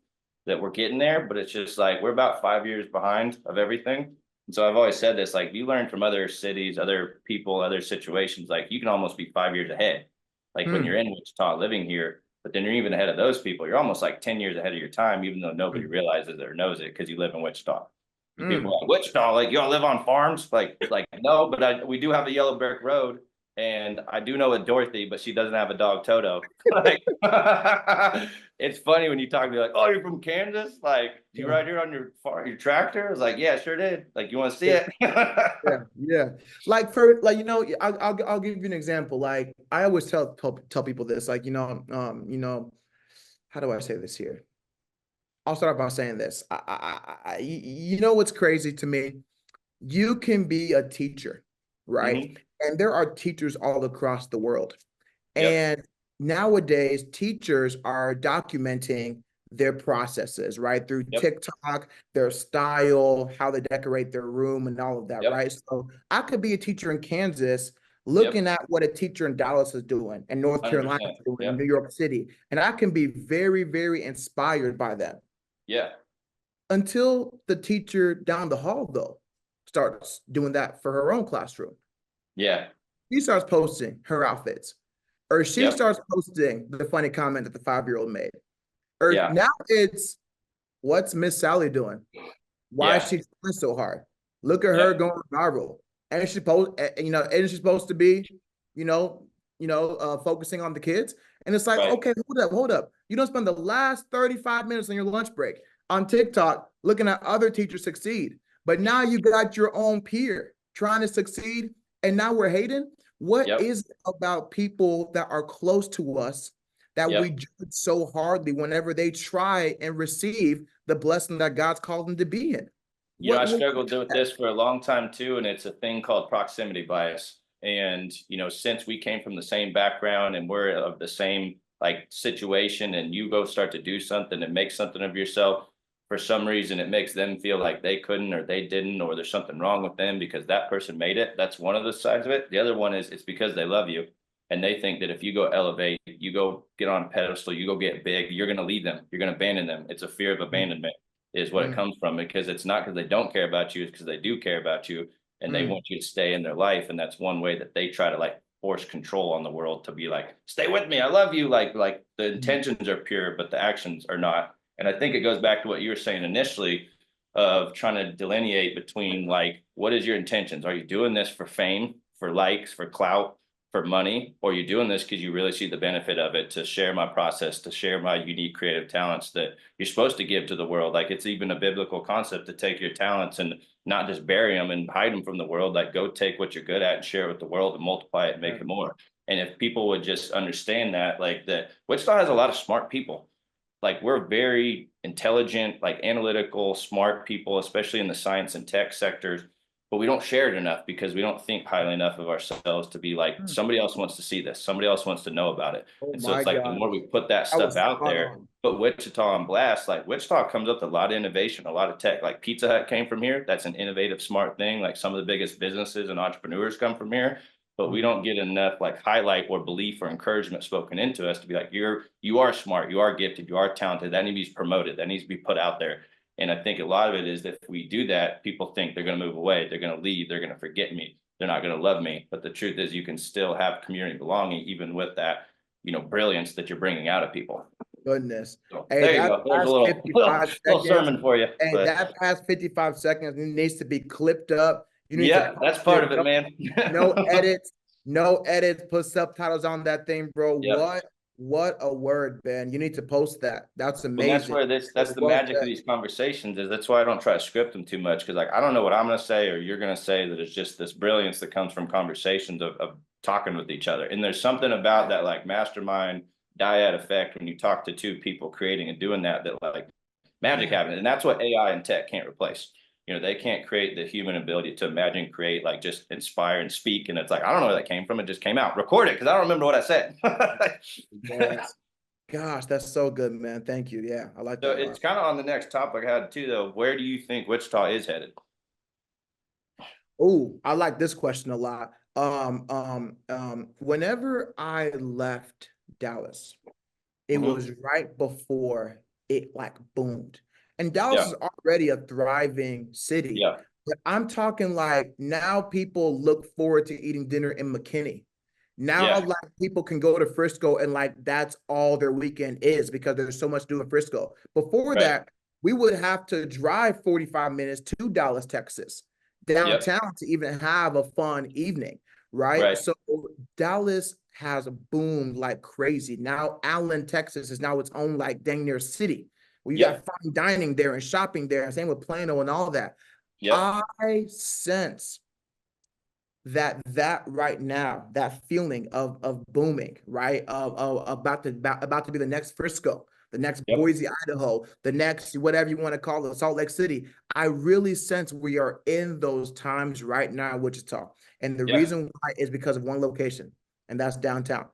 that we're getting there, but it's just like we're about 5 years behind of everything. And so I've always said this, like you learn from other cities, other people, other situations, like you can almost be 5 years ahead. Like when you're Hmm. in Wichita living here, but then you're even ahead of those people. You're almost like 10 years ahead of your time, even though nobody Hmm. realizes it or knows it because you live in Wichita. Because people Hmm. are like, Wichita, like y'all live on farms? Like no, but we do have a yellow brick road. And I do know a Dorothy, but she doesn't have a dog Toto. Like, it's funny when you talk to me like, oh, you're from Kansas? Like, do you Yeah. ride here on your farm, your tractor? I was like, yeah, sure did. Like, you want to see Yeah. it? Yeah. Like for like, I'll give you an example. Like I always tell people this, like, how do I say this here? I'll start off by saying this. You know what's crazy to me? You can be a teacher, right? Hmm. And there are teachers all across the world. Yep. And nowadays, teachers are documenting their processes, right? Through Yep. TikTok, their style, how they decorate their room, and all of that, Yep. right? So I could be a teacher in Kansas Yep. looking at what a teacher in Dallas is doing, and North Carolina 100%. is doing, in Yep. New York City. And I can be very, very inspired by them. Yeah. Until the teacher down the hall, though, starts doing that for her own classroom. Yeah. She starts posting her outfits, or she Yep. starts posting the funny comment that the 5-year-old made. Or Yeah. now it's, what's Miss Sally doing? Why is Yeah. she trying so hard? Look at her Yep. going viral. And she's supposed, and she's supposed to be, focusing on the kids. And it's like, Right. okay, hold up. You don't spend the last 35 minutes on your lunch break on TikTok looking at other teachers succeed. But now you got your own peer trying to succeed, and now we're hating. What Yep. is it about people that are close to us that we Yep. judge so hardly whenever they try and receive the blessing that God's called them to be in? I What struggled with this for a long time too, and it's a thing called proximity bias. And since we came from the same background and we're of the same like situation, and you go start to do something and make something of yourself, for some reason it makes them feel like they couldn't or they didn't, or there's something wrong with them because that person made it. That's one of the sides of it. The other one is it's because they love you and they think that if you go elevate, you go get on a pedestal, you go get big, you're going to leave them. You're going to abandon them. It's a fear of abandonment is what it comes from, because it's not because they don't care about you, it's because they do care about you and they want you to stay in their life. And that's one way that they try to like force control on the world, to be like, stay with me, I love you. Like the intentions are pure, but the actions are not. And I think it goes back to what you were saying initially of trying to delineate between like, what is your intentions? Are you doing this for fame, for likes, for clout, for money, or are you doing this because you really see the benefit of it, to share my process, to share my unique creative talents that you're supposed to give to the world? Like, it's even a biblical concept to take your talents and not just bury them and hide them from the world. Like, go take what you're good at and share it with the world and multiply it and make it more. And if people would just understand that, like, that Wichita has a lot of smart people. Like, we're very intelligent, like analytical, smart people, especially in the science and tech sectors, but we don't share it enough because we don't think highly enough of ourselves to be like, somebody else wants to see this, somebody else wants to know about it. Oh And so my it's like, the God. more we put that That was stuff out spot there, on. put Wichita on blast. Like, Wichita comes up with a lot of innovation, a lot of tech. Like, Pizza Hut came from here. That's an innovative, smart thing. Like, some of the biggest businesses and entrepreneurs come from here, but we don't get enough like highlight or belief or encouragement spoken into us to be like, you are smart, you are gifted, you are talented. That needs to be promoted, that needs to be put out there. And I think a lot of it is that if we do that, people think they're going to move away, they're going to leave, they're going to forget me, they're not going to love me. But the truth is, you can still have community belonging even with that, brilliance that you're bringing out of people. Goodness. So, Hey, there you that go. There's a past little 55 little seconds, sermon for you. hey, But that past 55 seconds needs to be clipped up. You need yeah, to that's post part it. of it, man. No edits, no edits, put subtitles on that thing, bro. Yep. What a word, man. You need to post that. That's And that's amazing. where that's the Well magic of said. these conversations is. That's why I don't try to script them too much, because like, I don't know what I'm going to say or you're going to say, that it's just this brilliance that comes from conversations of talking with each other. And there's something about that like mastermind dyad effect when you talk to two people creating and doing that like magic happens. And that's what AI and tech can't replace. They can't create the human ability to imagine, create, like just inspire and speak. And it's like, I don't know where that came from. It just came out. Record it because I don't remember what I said. Yes. Gosh, that's so good, man. Thank you. Yeah, I like So that a it's lot. kind of on the next topic I had too, though. Where do you think Wichita is headed? Oh, I like this question a lot. Whenever I left Dallas, it was right before it like boomed. And Dallas Yeah, is already a thriving city. yeah, But I'm talking like now people look forward to eating dinner in McKinney. Now, yeah, like people can go to Frisco and like that's all their weekend is because there's so much to do in Frisco. Before right. that, we would have to drive 45 minutes to Dallas, Texas, Yep, downtown to even have a fun evening, right? right. So Dallas has boomed like crazy. Now, Allen, Texas is now its own like dang near city. Well, you got Yep, fine dining there and shopping there, and same with Plano and all that. yep, I sense that right now, that feeling of booming, right? Of about to be the next Frisco, the next yep, Boise, Idaho, the next whatever you want to call it, Salt Lake City. I really sense we are in those times right now in Wichita. And the yep, reason why is because of one location, and that's downtown.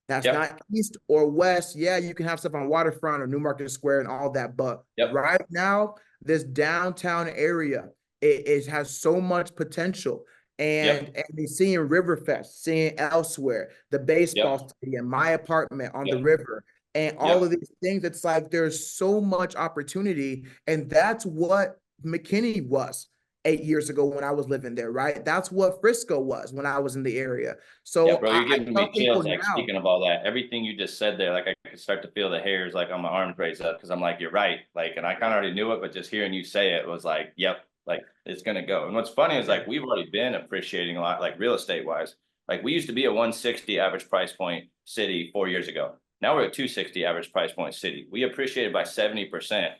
That's yep, not east or west. Yeah, you can have stuff on Waterfront or Newmarket Square and all that, but yep, right now, this downtown area, it has so much potential. yep, And seeing Riverfest, seeing elsewhere, the yep, baseball stadium, my apartment on the yep, river, and all yep, of these things, it's like there's so much opportunity. And that's what McKinney was 8 years ago when I was living there, right? That's what Frisco was when I was in the area. yeah, So bro. You're I giving tell me people chills. Like, now, speaking of all that, everything you just said there, like I could start to feel the hairs like on my arms raise up, because I'm like, you're right. Like, and I kind of already knew it, but just hearing you say it was like, yep, like it's gonna go. And what's funny is like we've already been appreciating a lot, like real estate wise. Like, we used to be a 160 average price point city 4 years ago. Now we're at 260 average price point city. We appreciated by 70%.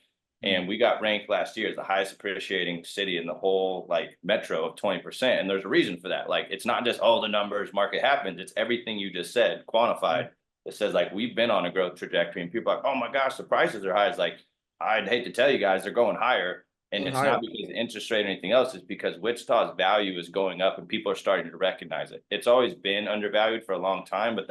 And we got ranked last year as the highest appreciating city in the whole like metro of 20%. And there's a reason for that. Like, it's not just all the numbers, market happens. It's everything you just said, quantified. It says like we've been on a growth trajectory, and people are like, oh my gosh, the prices are high. It's like, I'd hate to tell you guys, they're going higher. And going it's not higher. because of interest rate or anything else. It's because Wichita's value is going up and people are starting to recognize it. It's always been undervalued for a long time, but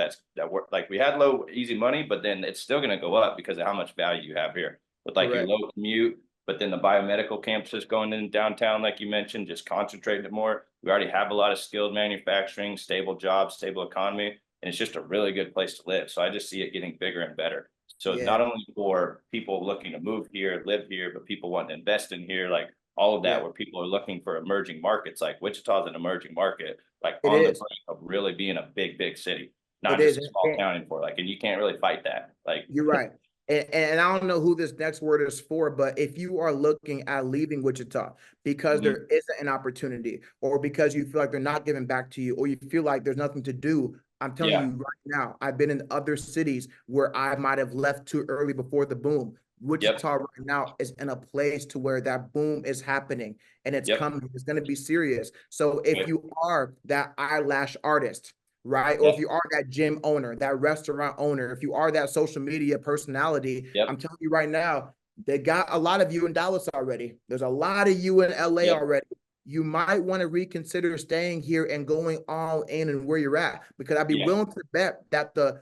like we had low, easy money, but then it's still going to go up because of how much value you have here with like your Correct. low commute. But then the biomedical campuses going in downtown, like you mentioned, just concentrated it more. We already have a lot of skilled manufacturing, stable jobs, stable economy. and it's just a really good place to live. So I just see it getting bigger and better. So not Yeah, only for people looking to move here, live here, but people wanting to invest in here, like all of that, yeah, where people are looking for emerging markets. Like Wichita's an emerging market, like it on the is. brink of really being a big city, It not is. just a small town anymore. Like, and you can't really fight that. Like, You're right. And I don't know who this next word is for, but if you are looking at leaving Wichita because mhm, there isn't an opportunity, or because you feel like they're not giving back to you, or you feel like there's nothing to do, I'm telling yeah, you right now, I've been in other cities where I might have left too early before the boom. yep, Wichita right now is in a place to where that boom is happening and it's yep, coming. It's going to be serious. So if yep, you are that eyelash artist, right? Or if yep, you are that gym owner, that restaurant owner, if you are that social media personality, I'm yep, telling you right now, they got a lot of you in Dallas already. There's a lot of you in LA yep, already. You might want to reconsider staying here and going all in and where you're at, because I'd be yeah, willing to bet that the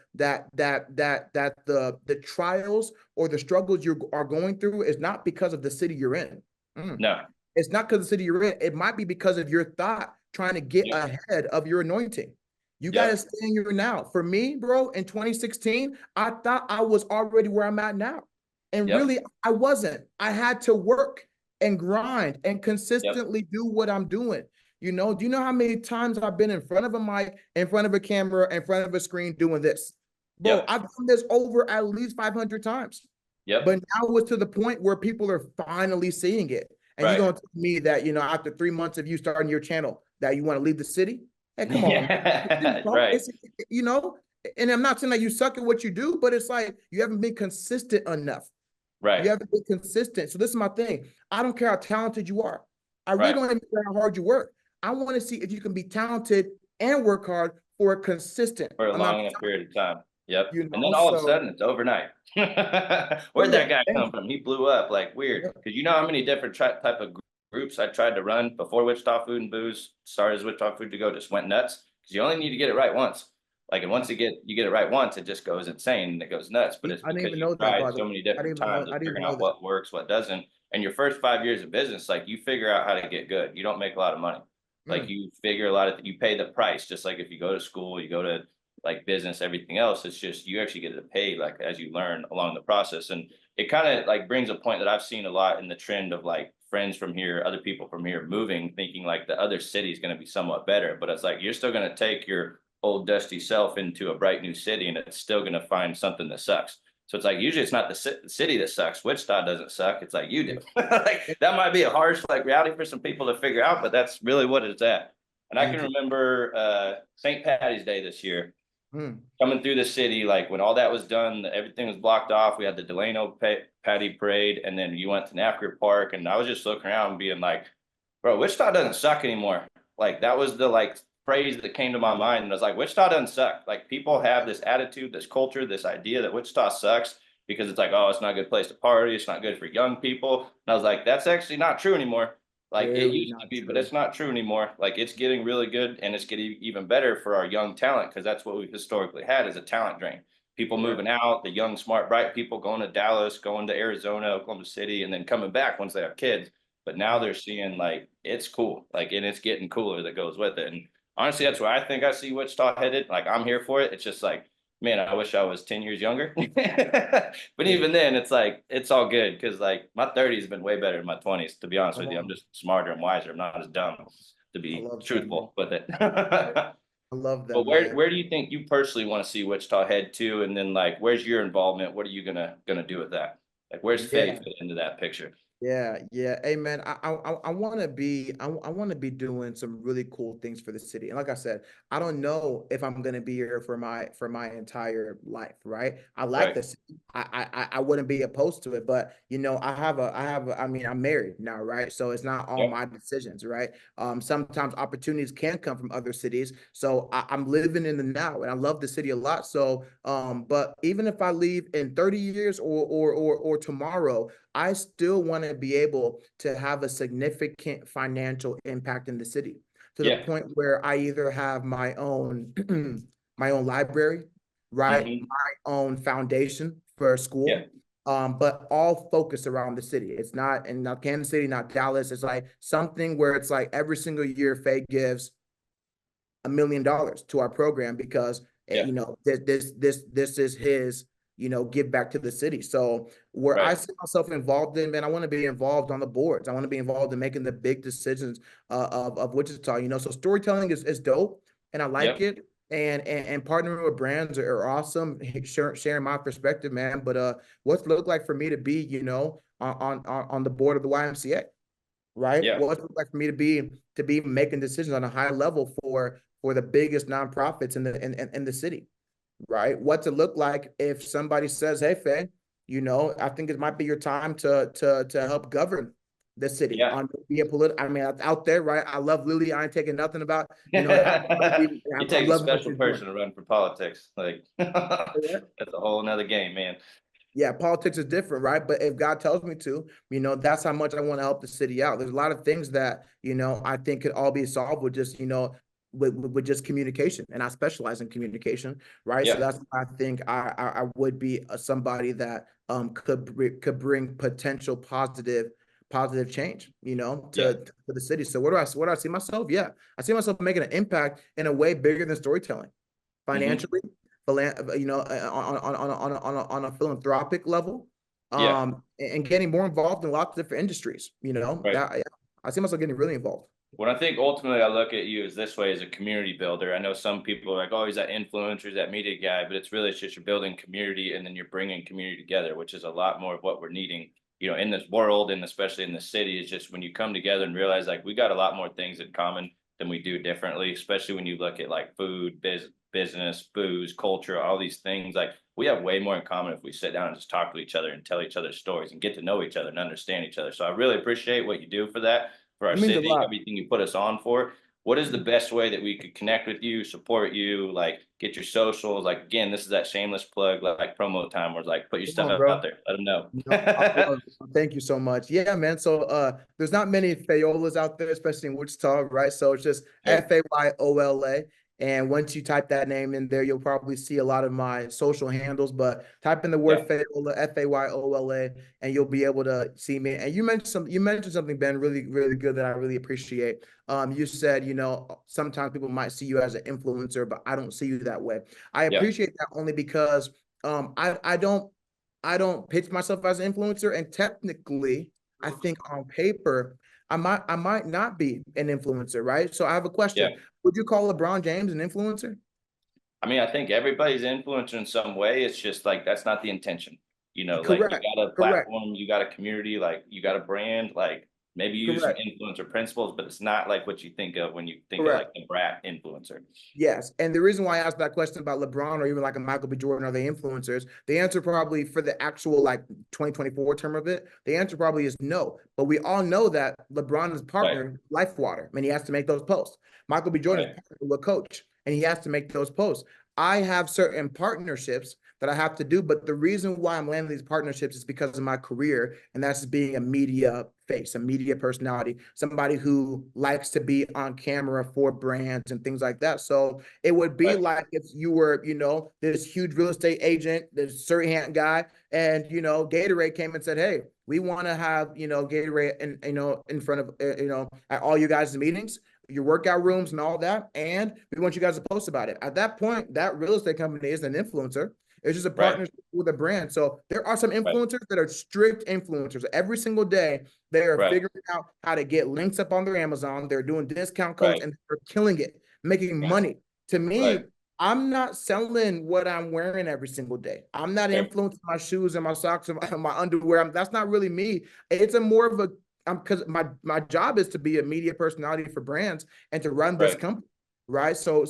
trials or the struggles you are going through is not because of the city you're in. Mm. no, It's not because of the city you're in. It might be because of your thought trying to get yep, ahead of your anointing. You got to yep, stay in your now. For me, bro, in 2016, I thought I was already where I'm at now. And yep, really, I wasn't. I had to work and grind and yep, consistently do what I'm doing. Do you know how many times I've been in front of a mic, in front of a camera, in front of a screen doing this? Bro, yep, I've done this over at least 500 times. yep, But now it's to the point where people are finally seeing it. And you're right. going to tell me that, after 3 months of you starting your channel, that you want to leave the city? Hey, come on. Yeah, right, It's, you know, and I'm not saying that you suck at what you do, but it's like you haven't been consistent enough. right, You haven't been consistent. So this is my thing. I don't care how talented you are. I really right. don't even care how hard you work. I want to see if you can be talented and work hard for a consistent For a amount long of enough time. period of time. Yep. And then all of a So, sudden it's overnight. oh Where'd yeah, that guy thank come you. from? He blew up like weird. Yeah, Because you know how many different type of groups I tried to run before Wichita Food and Booze started as Wichita Food to Go, just went nuts. Because you only need to get it right once. Like, and once you get it right once, it just goes insane and it goes nuts. But it's I didn't because even you know that, tried by the so way. many I didn't different even know. times I of didn't even figuring know out that. what works, what doesn't. And your first 5 years of business, like you figure out how to get good. You don't make a lot of money. Like Mm, you figure a lot of, you pay the price, just like if you go to school, you go to like business, everything else. It's just you actually get to pay like as you learn along the process. And it kind of like brings a point that I've seen a lot in the trend of like friends from here, other people from here moving, thinking like the other city is going to be somewhat better. But it's like you're still going to take your old dusty self into a bright new city and it's still going to find something that sucks. So it's like usually it's not the city that sucks. Wichita doesn't suck. It's like you do. Like that might be a harsh like reality for some people to figure out, but that's really what it's at. And I can thank you. remember St. Patty's Day this year Mm, coming through the city, like when all that was done, everything was blocked off. We had the Delano Patty Parade, and then you went to NAFCA Park, and I was just looking around and being like, "Bro, Wichita doesn't suck anymore." Like that was the like phrase that came to my mind, and I was like, "Wichita doesn't suck." Like people have this attitude, this culture, this idea that Wichita sucks because it's like, "Oh, it's not a good place to party. It's not good for young people." And I was like, "That's actually not true anymore." Like it very used to not be, but true. it's not true anymore. Like it's getting really good and it's getting even better for our young talent because that's what we've historically had as a talent drain. People Yeah. moving out, the young, smart, bright people going to Dallas, going to Arizona, Oklahoma City, and then coming back once they have kids. But now Mm. they're seeing like it's cool, like and it's getting cooler that goes with it. And honestly, that's where I think I see Wichita headed. Like I'm here for it. It's just like man, I wish I was 10 years younger. But Yeah. even then, it's like, it's all good because like my 30s have been way better than my 20s, to be honest Come with you. I'm on. just smarter and wiser. I'm not as dumb to I be love that, man. truthful with it. I love But that, where man. where do you think you personally want to see Wichita head to? And then like where's your involvement? What are you gonna do with that? Like where's faith Yeah. fit into that picture? Yeah, yeah. Hey man, I want to be I want to be doing some really cool things for the city. And like I said, I don't know if I'm gonna be here for my entire life, right? I like Right. the city. I wouldn't be opposed to it, but I mean I'm married now, right? So it's not all Yep. my decisions, right? Sometimes opportunities can come from other cities. So I'm living in the now and I love the city a lot. So but even if I leave in 30 years or tomorrow, I still want to be able to have a significant financial impact in the city to the Yeah. point where I either have my own my own library, right? Hmm. My own foundation for a Yeah. school, but all focused around the city. It's not Kansas City, not Dallas. It's like something where it's like every single year Faye gives $1 million to our program because you know, this is his, you know, give back to the city. So where I Right. see myself involved in, man, I want to be involved on the boards. I want to be involved in making the big decisions of Wichita, you know. So storytelling is dope and I like Yep. it. And partnering with brands are awesome, sharing my perspective, man. But what's it look like for me to be, you know, on the board of the YMCA, right? Yeah. What's it look like for me to be making decisions on a high level for the biggest nonprofits in the city, right? What's it look like if somebody says, "Hey, Faye, you know, I think it might be your time to help govern the city Yeah. on be a political." I mean, out there, right? I love Lily. I ain't taking nothing about, you know. It I'm takes a loving what special she's doing. person to run for politics. Like that's a whole nother game, man. Yeah, politics is different, right? But if God tells me to, you know, that's how much I want to help the city out. There's a lot of things that, you know, I think could all be solved with just, you know, with just communication. And I specialize in communication, right? So Yeah. that's why I think I would be somebody that could bring potential positive change, you know, Yeah. to the city. So where do I see myself? Yeah, I see myself making an impact in a way bigger than storytelling, Hmm. financially, you know, on a philanthropic level, Yeah. and getting more involved in lots of different industries. You know, Right. that yeah, I see myself getting really involved. When I think ultimately I look at you as this way as a community builder. I know some people are like, oh, he's that influencer, he's that media guy, but it's just you're building community and then you're bringing community together, which is a lot more of what we're needing, you know, in this world and especially in the city. Is just when you come together and realize like we got a lot more things in common than we do differently, especially when you look at like food, business, booze, culture, all these things. Like we have way more in common if we sit down and just talk to each other and tell each other stories and get to know each other and understand each other. So I really appreciate what you do for that, for our It means a city, lot. everything you put us on for. What is the best way that we could connect with you, support you, like get your socials? Like again, this is that shameless plug, like promo time where it's like put your Come stuff on, out bro. there, let them know. You know, thank you so much. Yeah, man. So there's not many Fayolas out there, especially in Wichita, right? So it's just Sure. Fayola. And once you type that name in there, you'll probably see a lot of my social handles. But type in the Yeah. word Fayola, Fayola, and you'll be able to see me. And you mentioned something, Ben, really, really good that I really appreciate. You said, you know, sometimes people might see you as an influencer, but I don't see you that way. I Yeah. appreciate that only because I don't pitch myself as an influencer, and technically, I think on paper, I might not be an influencer, right? So I have a Yeah. question. Would you call LeBron James an influencer? I mean, I think everybody's influencer in some way. It's just like that's not the intention. You know, like you Correct. got a Correct. platform, you got a community, like you got a brand, like maybe you use some Correct. influencer principles, but it's not like what you think of when you think of like Correct. the brat influencer. Yes. And the reason why I asked that question about LeBron or even like a Michael B. Jordan, are they influencers? The answer probably for the actual like 2024 term of it, the answer probably is no. But we all know that LeBron is Right. partnered with LifeWater and he has to make those posts. Michael B. Jordan is Right. partnered with Coach and he has to make those posts. I have certain partnerships that I have to do, but the reason why I'm landing these partnerships is because of my career, and that's being a media face, a media personality, somebody who likes to be on camera for brands and things like that. So it would be Right. like if you were, you know, this huge real estate agent, this Surreyhant guy, and you know, Gatorade came and said, "Hey, we want to have, you know, Gatorade and you know in front of you know at all you guys' meetings, your workout rooms and all that, and we want you guys to post about it." At that point, that real estate company is an influencer. It's just a Right. partnership with a brand. So there are some Right. influencers that are strict influencers. Every single day, they are Right. figuring out how to get links up on their Amazon. They're doing discount codes Right. and they're killing it, making Right. money. To me, Right. I'm not selling what I'm wearing every single day. I'm not Sure. influencing my shoes and my socks and my underwear. That's not really me. It's a more of a because my job is to be a media personality for brands and to run this Right. company, right? So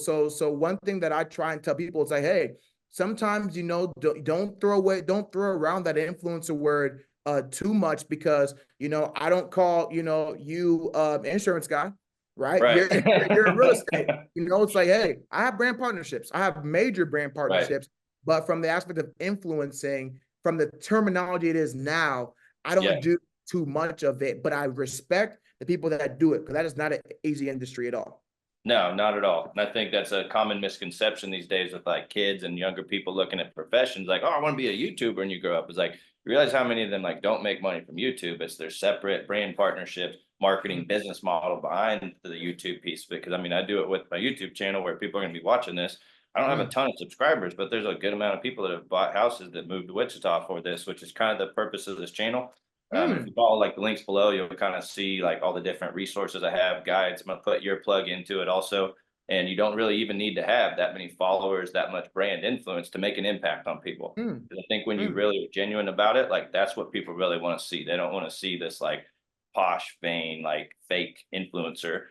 one thing that I try and tell people is like, hey, sometimes you know don't throw around that influencer word too much, because you know I don't call you know you insurance guy, right? Right. You're in real estate. You know, it's like, hey, I have brand partnerships. I have major brand Right. partnerships, but from the aspect of influencing, from the terminology it is now, I don't Yeah. do too much of it, but I respect the people that do it because that is not an easy industry at all. No, not at all. And I think that's a common misconception these days with like kids and younger people looking at professions like, oh, I want to be a YouTuber. And you grow up. It's like, you realize how many of them like don't make money from YouTube. It's their separate brand partnerships, marketing Mhm. business model behind the YouTube piece. Because I mean, I do it with my YouTube channel where people are going to be watching this. I don't have a ton of subscribers, but there's a good amount of people that have bought houses that moved to Wichita for this, which is kind of the purpose of this channel. If you follow like the links below, you'll kind of see like all the different resources I have, guides. I'm gonna put your plug into it also. And you don't really even need to have that many followers, that much brand influence to make an impact on people. I think when you really are genuine about it, like that's what people really want to see. They don't want to see this like posh, vain, like fake influencer.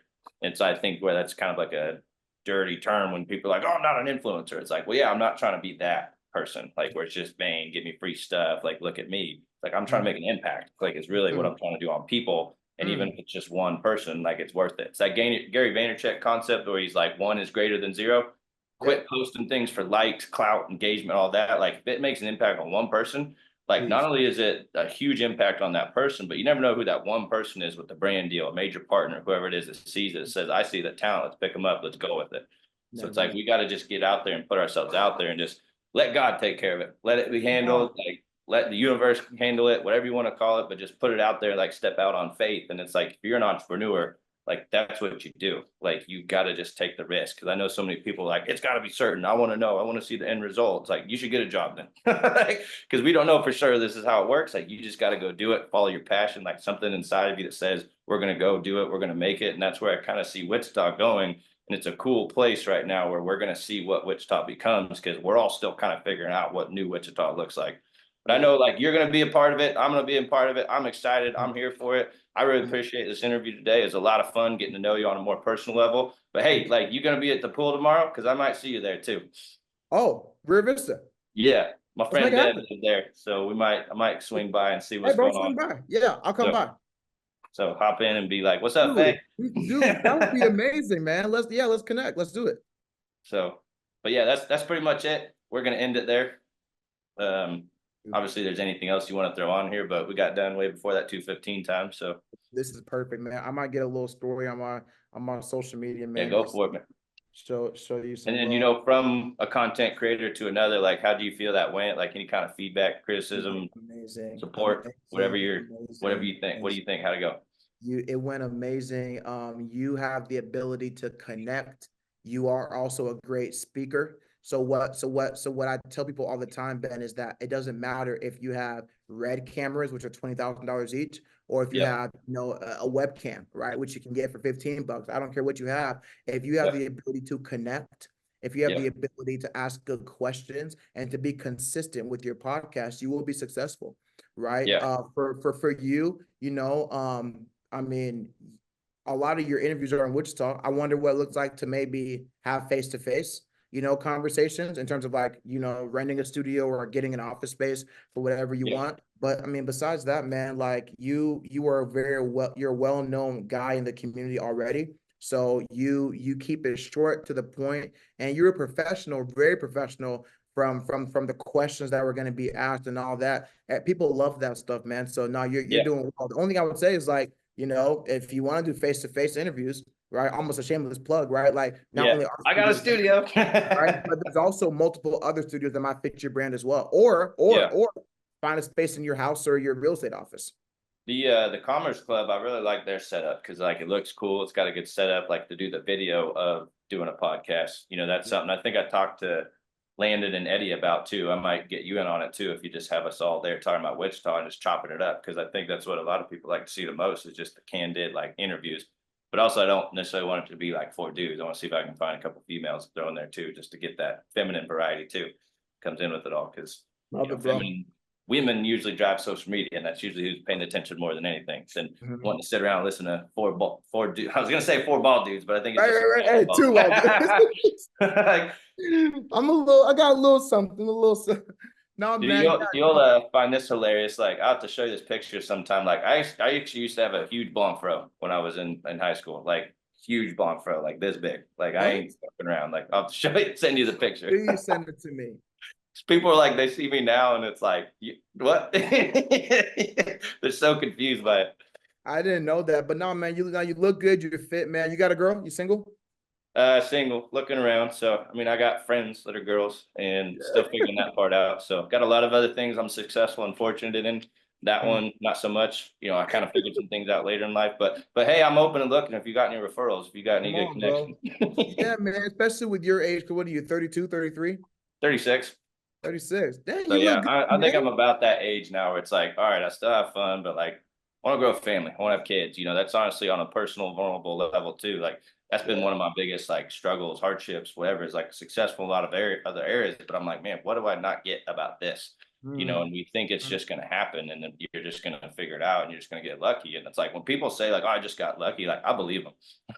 It's, I think, where that's kind of like a dirty term when people are like, oh, I'm not an influencer. It's like, well, yeah, I'm not trying to be that person, like where it's just vain, give me free stuff, like look at me. Like I'm trying to make an impact. Like it's really what I'm trying to do on people. And even if it's just one person, like it's worth it. It's that Gary Vaynerchuk concept where he's like, one is greater than zero. Quit posting things for likes, clout, engagement, all that. Like if it makes an impact on one person, like not only is it a huge impact on that person, but you never know who that one person is with the brand deal, a major partner, whoever it is that sees it, says, I see the talent, let's pick them up, let's go with it. So it's like we got to just get out there and put ourselves out there and just let God take care of it. Let it be handled. Like let the universe handle it, whatever you want to call it, but just put it out there, like step out on faith. And it's like, if you're an entrepreneur, like that's what you do. Like you got to just take the risk. Cause I know so many people like, it's got to be certain. I want to know, I want to see the end result. It's like, you should get a job then. Cause we don't know for sure this is how it works. Like you just got to go do it, follow your passion, like something inside of you that says, we're going to go do it. We're going to make it. And that's where I kind of see Wichita going. And it's a cool place right now where we're going to see what Wichita becomes, because we're all still kind of figuring out what new Wichita looks like. But I know like you're going to be a part of it. I'm going to be a part of it. I'm excited. I'm here for it. I really appreciate this interview today. It was a lot of fun getting to know you on a more personal level. But hey, like you going to be at the pool tomorrow? Because I might see you there too. Oh, Rio Vista. Yeah. My friend Ben is there. So I might swing by and see what's going on. By. Yeah, I'll come by. So hop in and be like, what's up, Faye? Dude, that would be amazing, man. Let's connect. Let's do it. So, but yeah, that's pretty much it. We're going to end it there. Obviously there's anything else you want to throw on here, but we got done way before that 2:15 time. So this is perfect, man. I might get a little story on my social media, man. Yeah, go for it, man. Show you some. And then, from a content creator to another, like, how do you feel that went? Like any kind of feedback, criticism, support, whatever you think. What do you think? How'd it go? It went amazing. You have the ability to connect. You are also a great speaker. So what I tell people all the time, Ben, is that it doesn't matter if you have Red cameras, which are $20,000 each, or if you have, a webcam, right, which you can get for $15. I don't care what you have. If you have the ability to connect, if you have the ability to ask good questions and to be consistent with your podcast, you will be successful, right? For you, I mean, a lot of your interviews are in Wichita. I wonder what it looks like to maybe have face-to-face, conversations in terms of like, renting a studio or getting an office space for whatever you want. But I mean, besides that, man, like you are you're a well-known guy in the community already. So you keep it short to the point, and you're a professional, very professional from the questions that were going to be asked and all that. And people love that stuff, man. So now you're doing well. The only thing I would say is like, if you want to do face-to-face interviews, right? Almost a shameless plug, right? Like not only I got a studio, right? But there's also multiple other studios that might fit your brand as well. Or find a space in your house or your real estate office. The Commerce Club, I really like their setup because like it looks cool. It's got a good setup, like to do the video of doing a podcast. That's something I think I talked to Landon and Eddie about too. I might get you in on it too if you just have us all there talking about Wichita and just chopping it up, because I think that's what a lot of people like to see the most is just the candid like interviews. But also I don't necessarily want it to be like 4 dudes. I want to see if I can find a couple females to throw in there too, just to get that feminine variety too. Comes in with it all, because women usually drive social media, and that's usually who's paying attention more than anything. Than wanting to sit around and listen to four dudes. I was gonna say 4 bald dudes, but I think it's just 2 bald dudes. Like, I got a little something. No, dude, man. You'll find this hilarious. Like, I'll have to show you this picture sometime. Like, I actually used to have a huge blonde fro when I was in high school. Like, huge blonde fro, like this big. Like, I ain't fucking around. Like, I'll show you, send you the picture. Please send it to me. People are like, they see me now, and it's like, what? They're so confused by it. I didn't know that, but no, man, you look good. You're fit, man. You got a girl? You single? Single, looking around. So, I mean, I got friends that are girls and still figuring that part out. So got a lot of other things I'm successful and fortunate in. That one, not so much. You know, I kind of figured some things out later in life, but hey, I'm open and looking. If you got any referrals, if you got any Come good on, bro. connections. Yeah, man, especially with your age. What are you, 32, 33? 36. 36. Dang, So you yeah, look good, I think I'm man. about that age now where it's like, all right, I still have fun, but like I want to grow a family. I want to have kids. You know, that's honestly on a personal, vulnerable level too. Like that's been Yeah. one of my biggest like struggles, hardships, whatever. Is like successful in a lot of other areas, but I'm like, man, what do I not get about this? You know, Mm, and we think it's mm, just going to happen, and then you're just going to figure it out, and you're just going to get lucky. And it's like when people say like, "Oh, I just got lucky," like I believe them.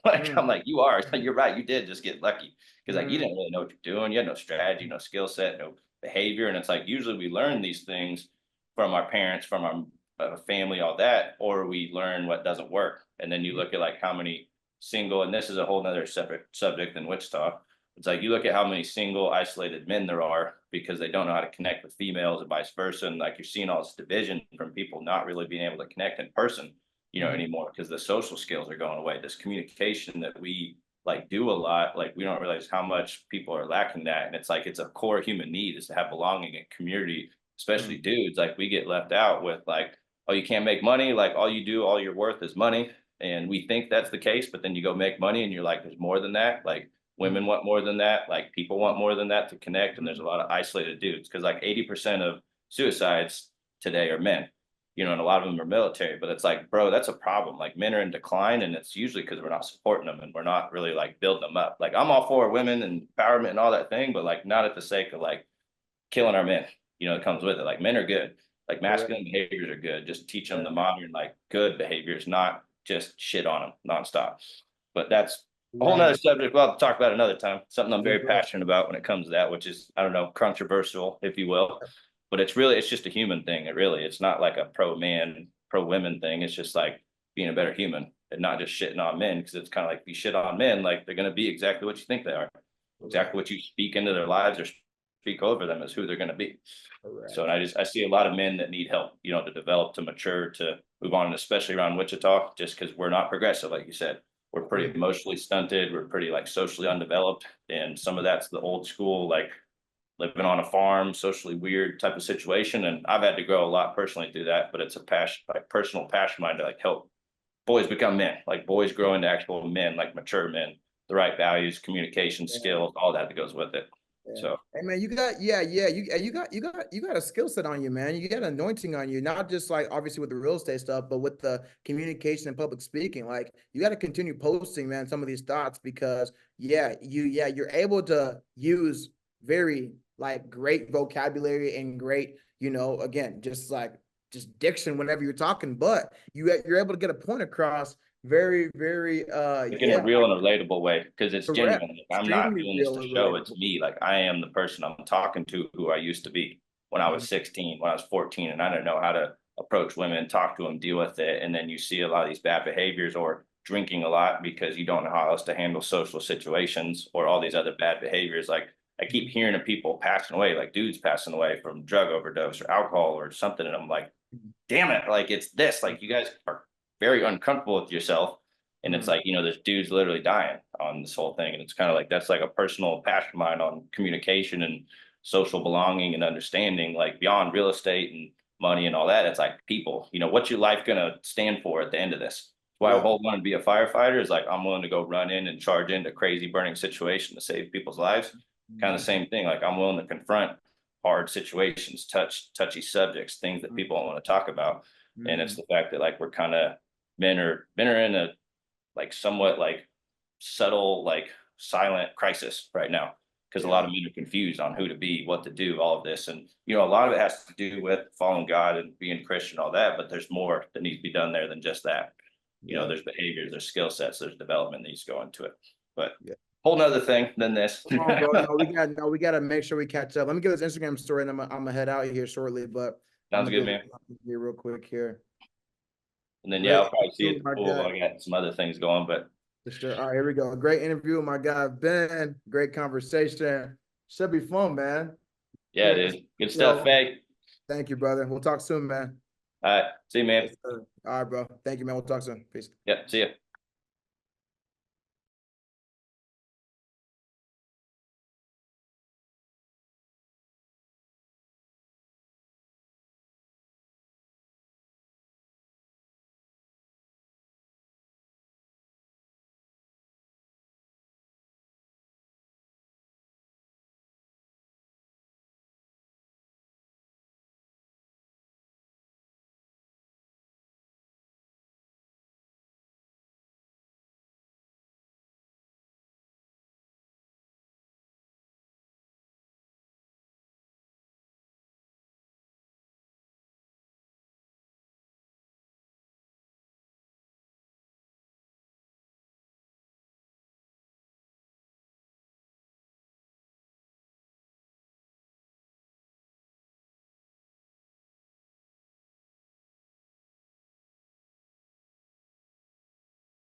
Like mm, I'm like, you are. You're right. You did just get lucky because like you mm, didn't really know what you're doing. You had no strategy, no skill set, no behavior. And it's like usually we learn these things from our parents, from our family, all that, or we learn what doesn't work. And then you look at like how many single, and this is a whole nother separate subject than Wichita. It's like you look at how many single isolated men there are because they don't know how to connect with females and vice versa. And like you're seeing all this division from people not really being able to connect in person, you know, mm, anymore because the social skills are going away. This communication that we like do a lot, like we don't realize how much people are lacking that. And it's like it's a core human need is to have belonging and community, especially mm, dudes. Like we get left out with like, oh, you can't make money, like all you do, all your worth is money. And we think that's the case, but then you go make money and you're like, there's more than that. Like women mm, want more than that, like people want more than that to connect. And there's a mm. lot of isolated dudes because like 80% of suicides today are men, you know, and a lot of them are military, but it's like, bro, that's a problem. Like men are in decline, and it's usually because we're not supporting them and we're not really like building them up. Like I'm all for women and empowerment and all that thing, but like not at the sake of like killing our men. You know, it comes with it. Like men are good. Like Correct. masculine behaviors are good. Just teach them Yeah. the modern, like good behaviors, not just shit on them nonstop. But that's a whole nother Right. subject. We'll have to talk about another time. Something I'm For very sure. passionate about when it comes to that, which is, I don't know, controversial, if you will. But it's really, it's just a human thing. It's not like a pro man, pro women thing. It's just like being a better human and not just shitting on men. Cause it's kind of like if you shit on men, like they're going to be exactly what you think they are. Correct. Exactly what you speak into their lives or speak over them is who they're going to be. So, Correct. and I see a lot of men that need help, you know, to develop, to mature, to move on, and especially around Wichita, just because we're not progressive, like you said. We're pretty Mm, emotionally stunted. We're pretty like socially undeveloped. And some of that's the old school, like living on a farm, socially weird type of situation. And I've had to grow a lot personally through that, but it's a passion, like personal passion of mine to like help boys become men, like boys grow into actual men, like mature men, the right values, communication yeah. skills, all that that goes with it. Yeah. So Hey man, you got a skill set on you, man. You got anointing on you, not just like obviously with the real estate stuff, but with the communication and public speaking. Like you got to continue posting, man, some of these thoughts because you're able to use very like great vocabulary and great, again, just diction whenever you're talking, but you're able to get a point across very, very like in a real and relatable way, because it's correct. genuine. Like, I'm not Extremely doing this real to and show it's relatable. me. Like I am the person I'm talking to who I used to be when I was Mhm. 16, when I was 14, and I didn't know how to approach women, talk to them, deal with it. And then you see a lot of these bad behaviors or drinking a lot because you don't know how else to handle social situations or all these other bad behaviors. Like I keep hearing of people passing away, like dudes passing away from drug overdose or alcohol or something. And I'm like, damn it, like it's this, like you guys are very uncomfortable with yourself. And it's Mhm. like, you know, there's dudes literally dying on this whole thing. And it's kind of like that's like a personal passion of mine on communication and social belonging and understanding, like beyond real estate and money and all that. It's like people, you know, what's your life gonna stand for at the end of this? Why I Yeah. hold on to be a firefighter is like I'm willing to go run in and charge into crazy burning situation to save people's lives. Kind of the Mhm. same thing. Like I'm willing to confront hard situations, touchy subjects, things that people don't want to talk about. And it's Mhm. the fact that like we're kind of men are in a like somewhat like subtle, like silent crisis right now because a lot Yeah. of men are confused on who to be, what to do, all of this. And you know, a lot of it has to do with following God and being Christian, all that, but there's more that needs to be done there than just that. You know, Yeah. there's behaviors, there's skill sets, there's development that needs to go into it. But Yeah. whole nother thing than this. Come on, bro. No, we gotta make sure we catch up. Let me get this Instagram story and I'm gonna head out here shortly, but I'm Sounds gonna do good, a man. little here real quick here. And then yeah, Great I'll probably see you interview, at the my pool guy. while I got some other things going, but For sure. All right, here we go. Great interview, my guy Ben. Great conversation. Should be fun, man. yeah, Cool. dude. Good stuff, So Faye. thank you, brother. We'll talk soon, man. All right. See you, man. Yes, sir. All right, bro. Thank you, man. We'll talk soon. Peace. Yep. See you.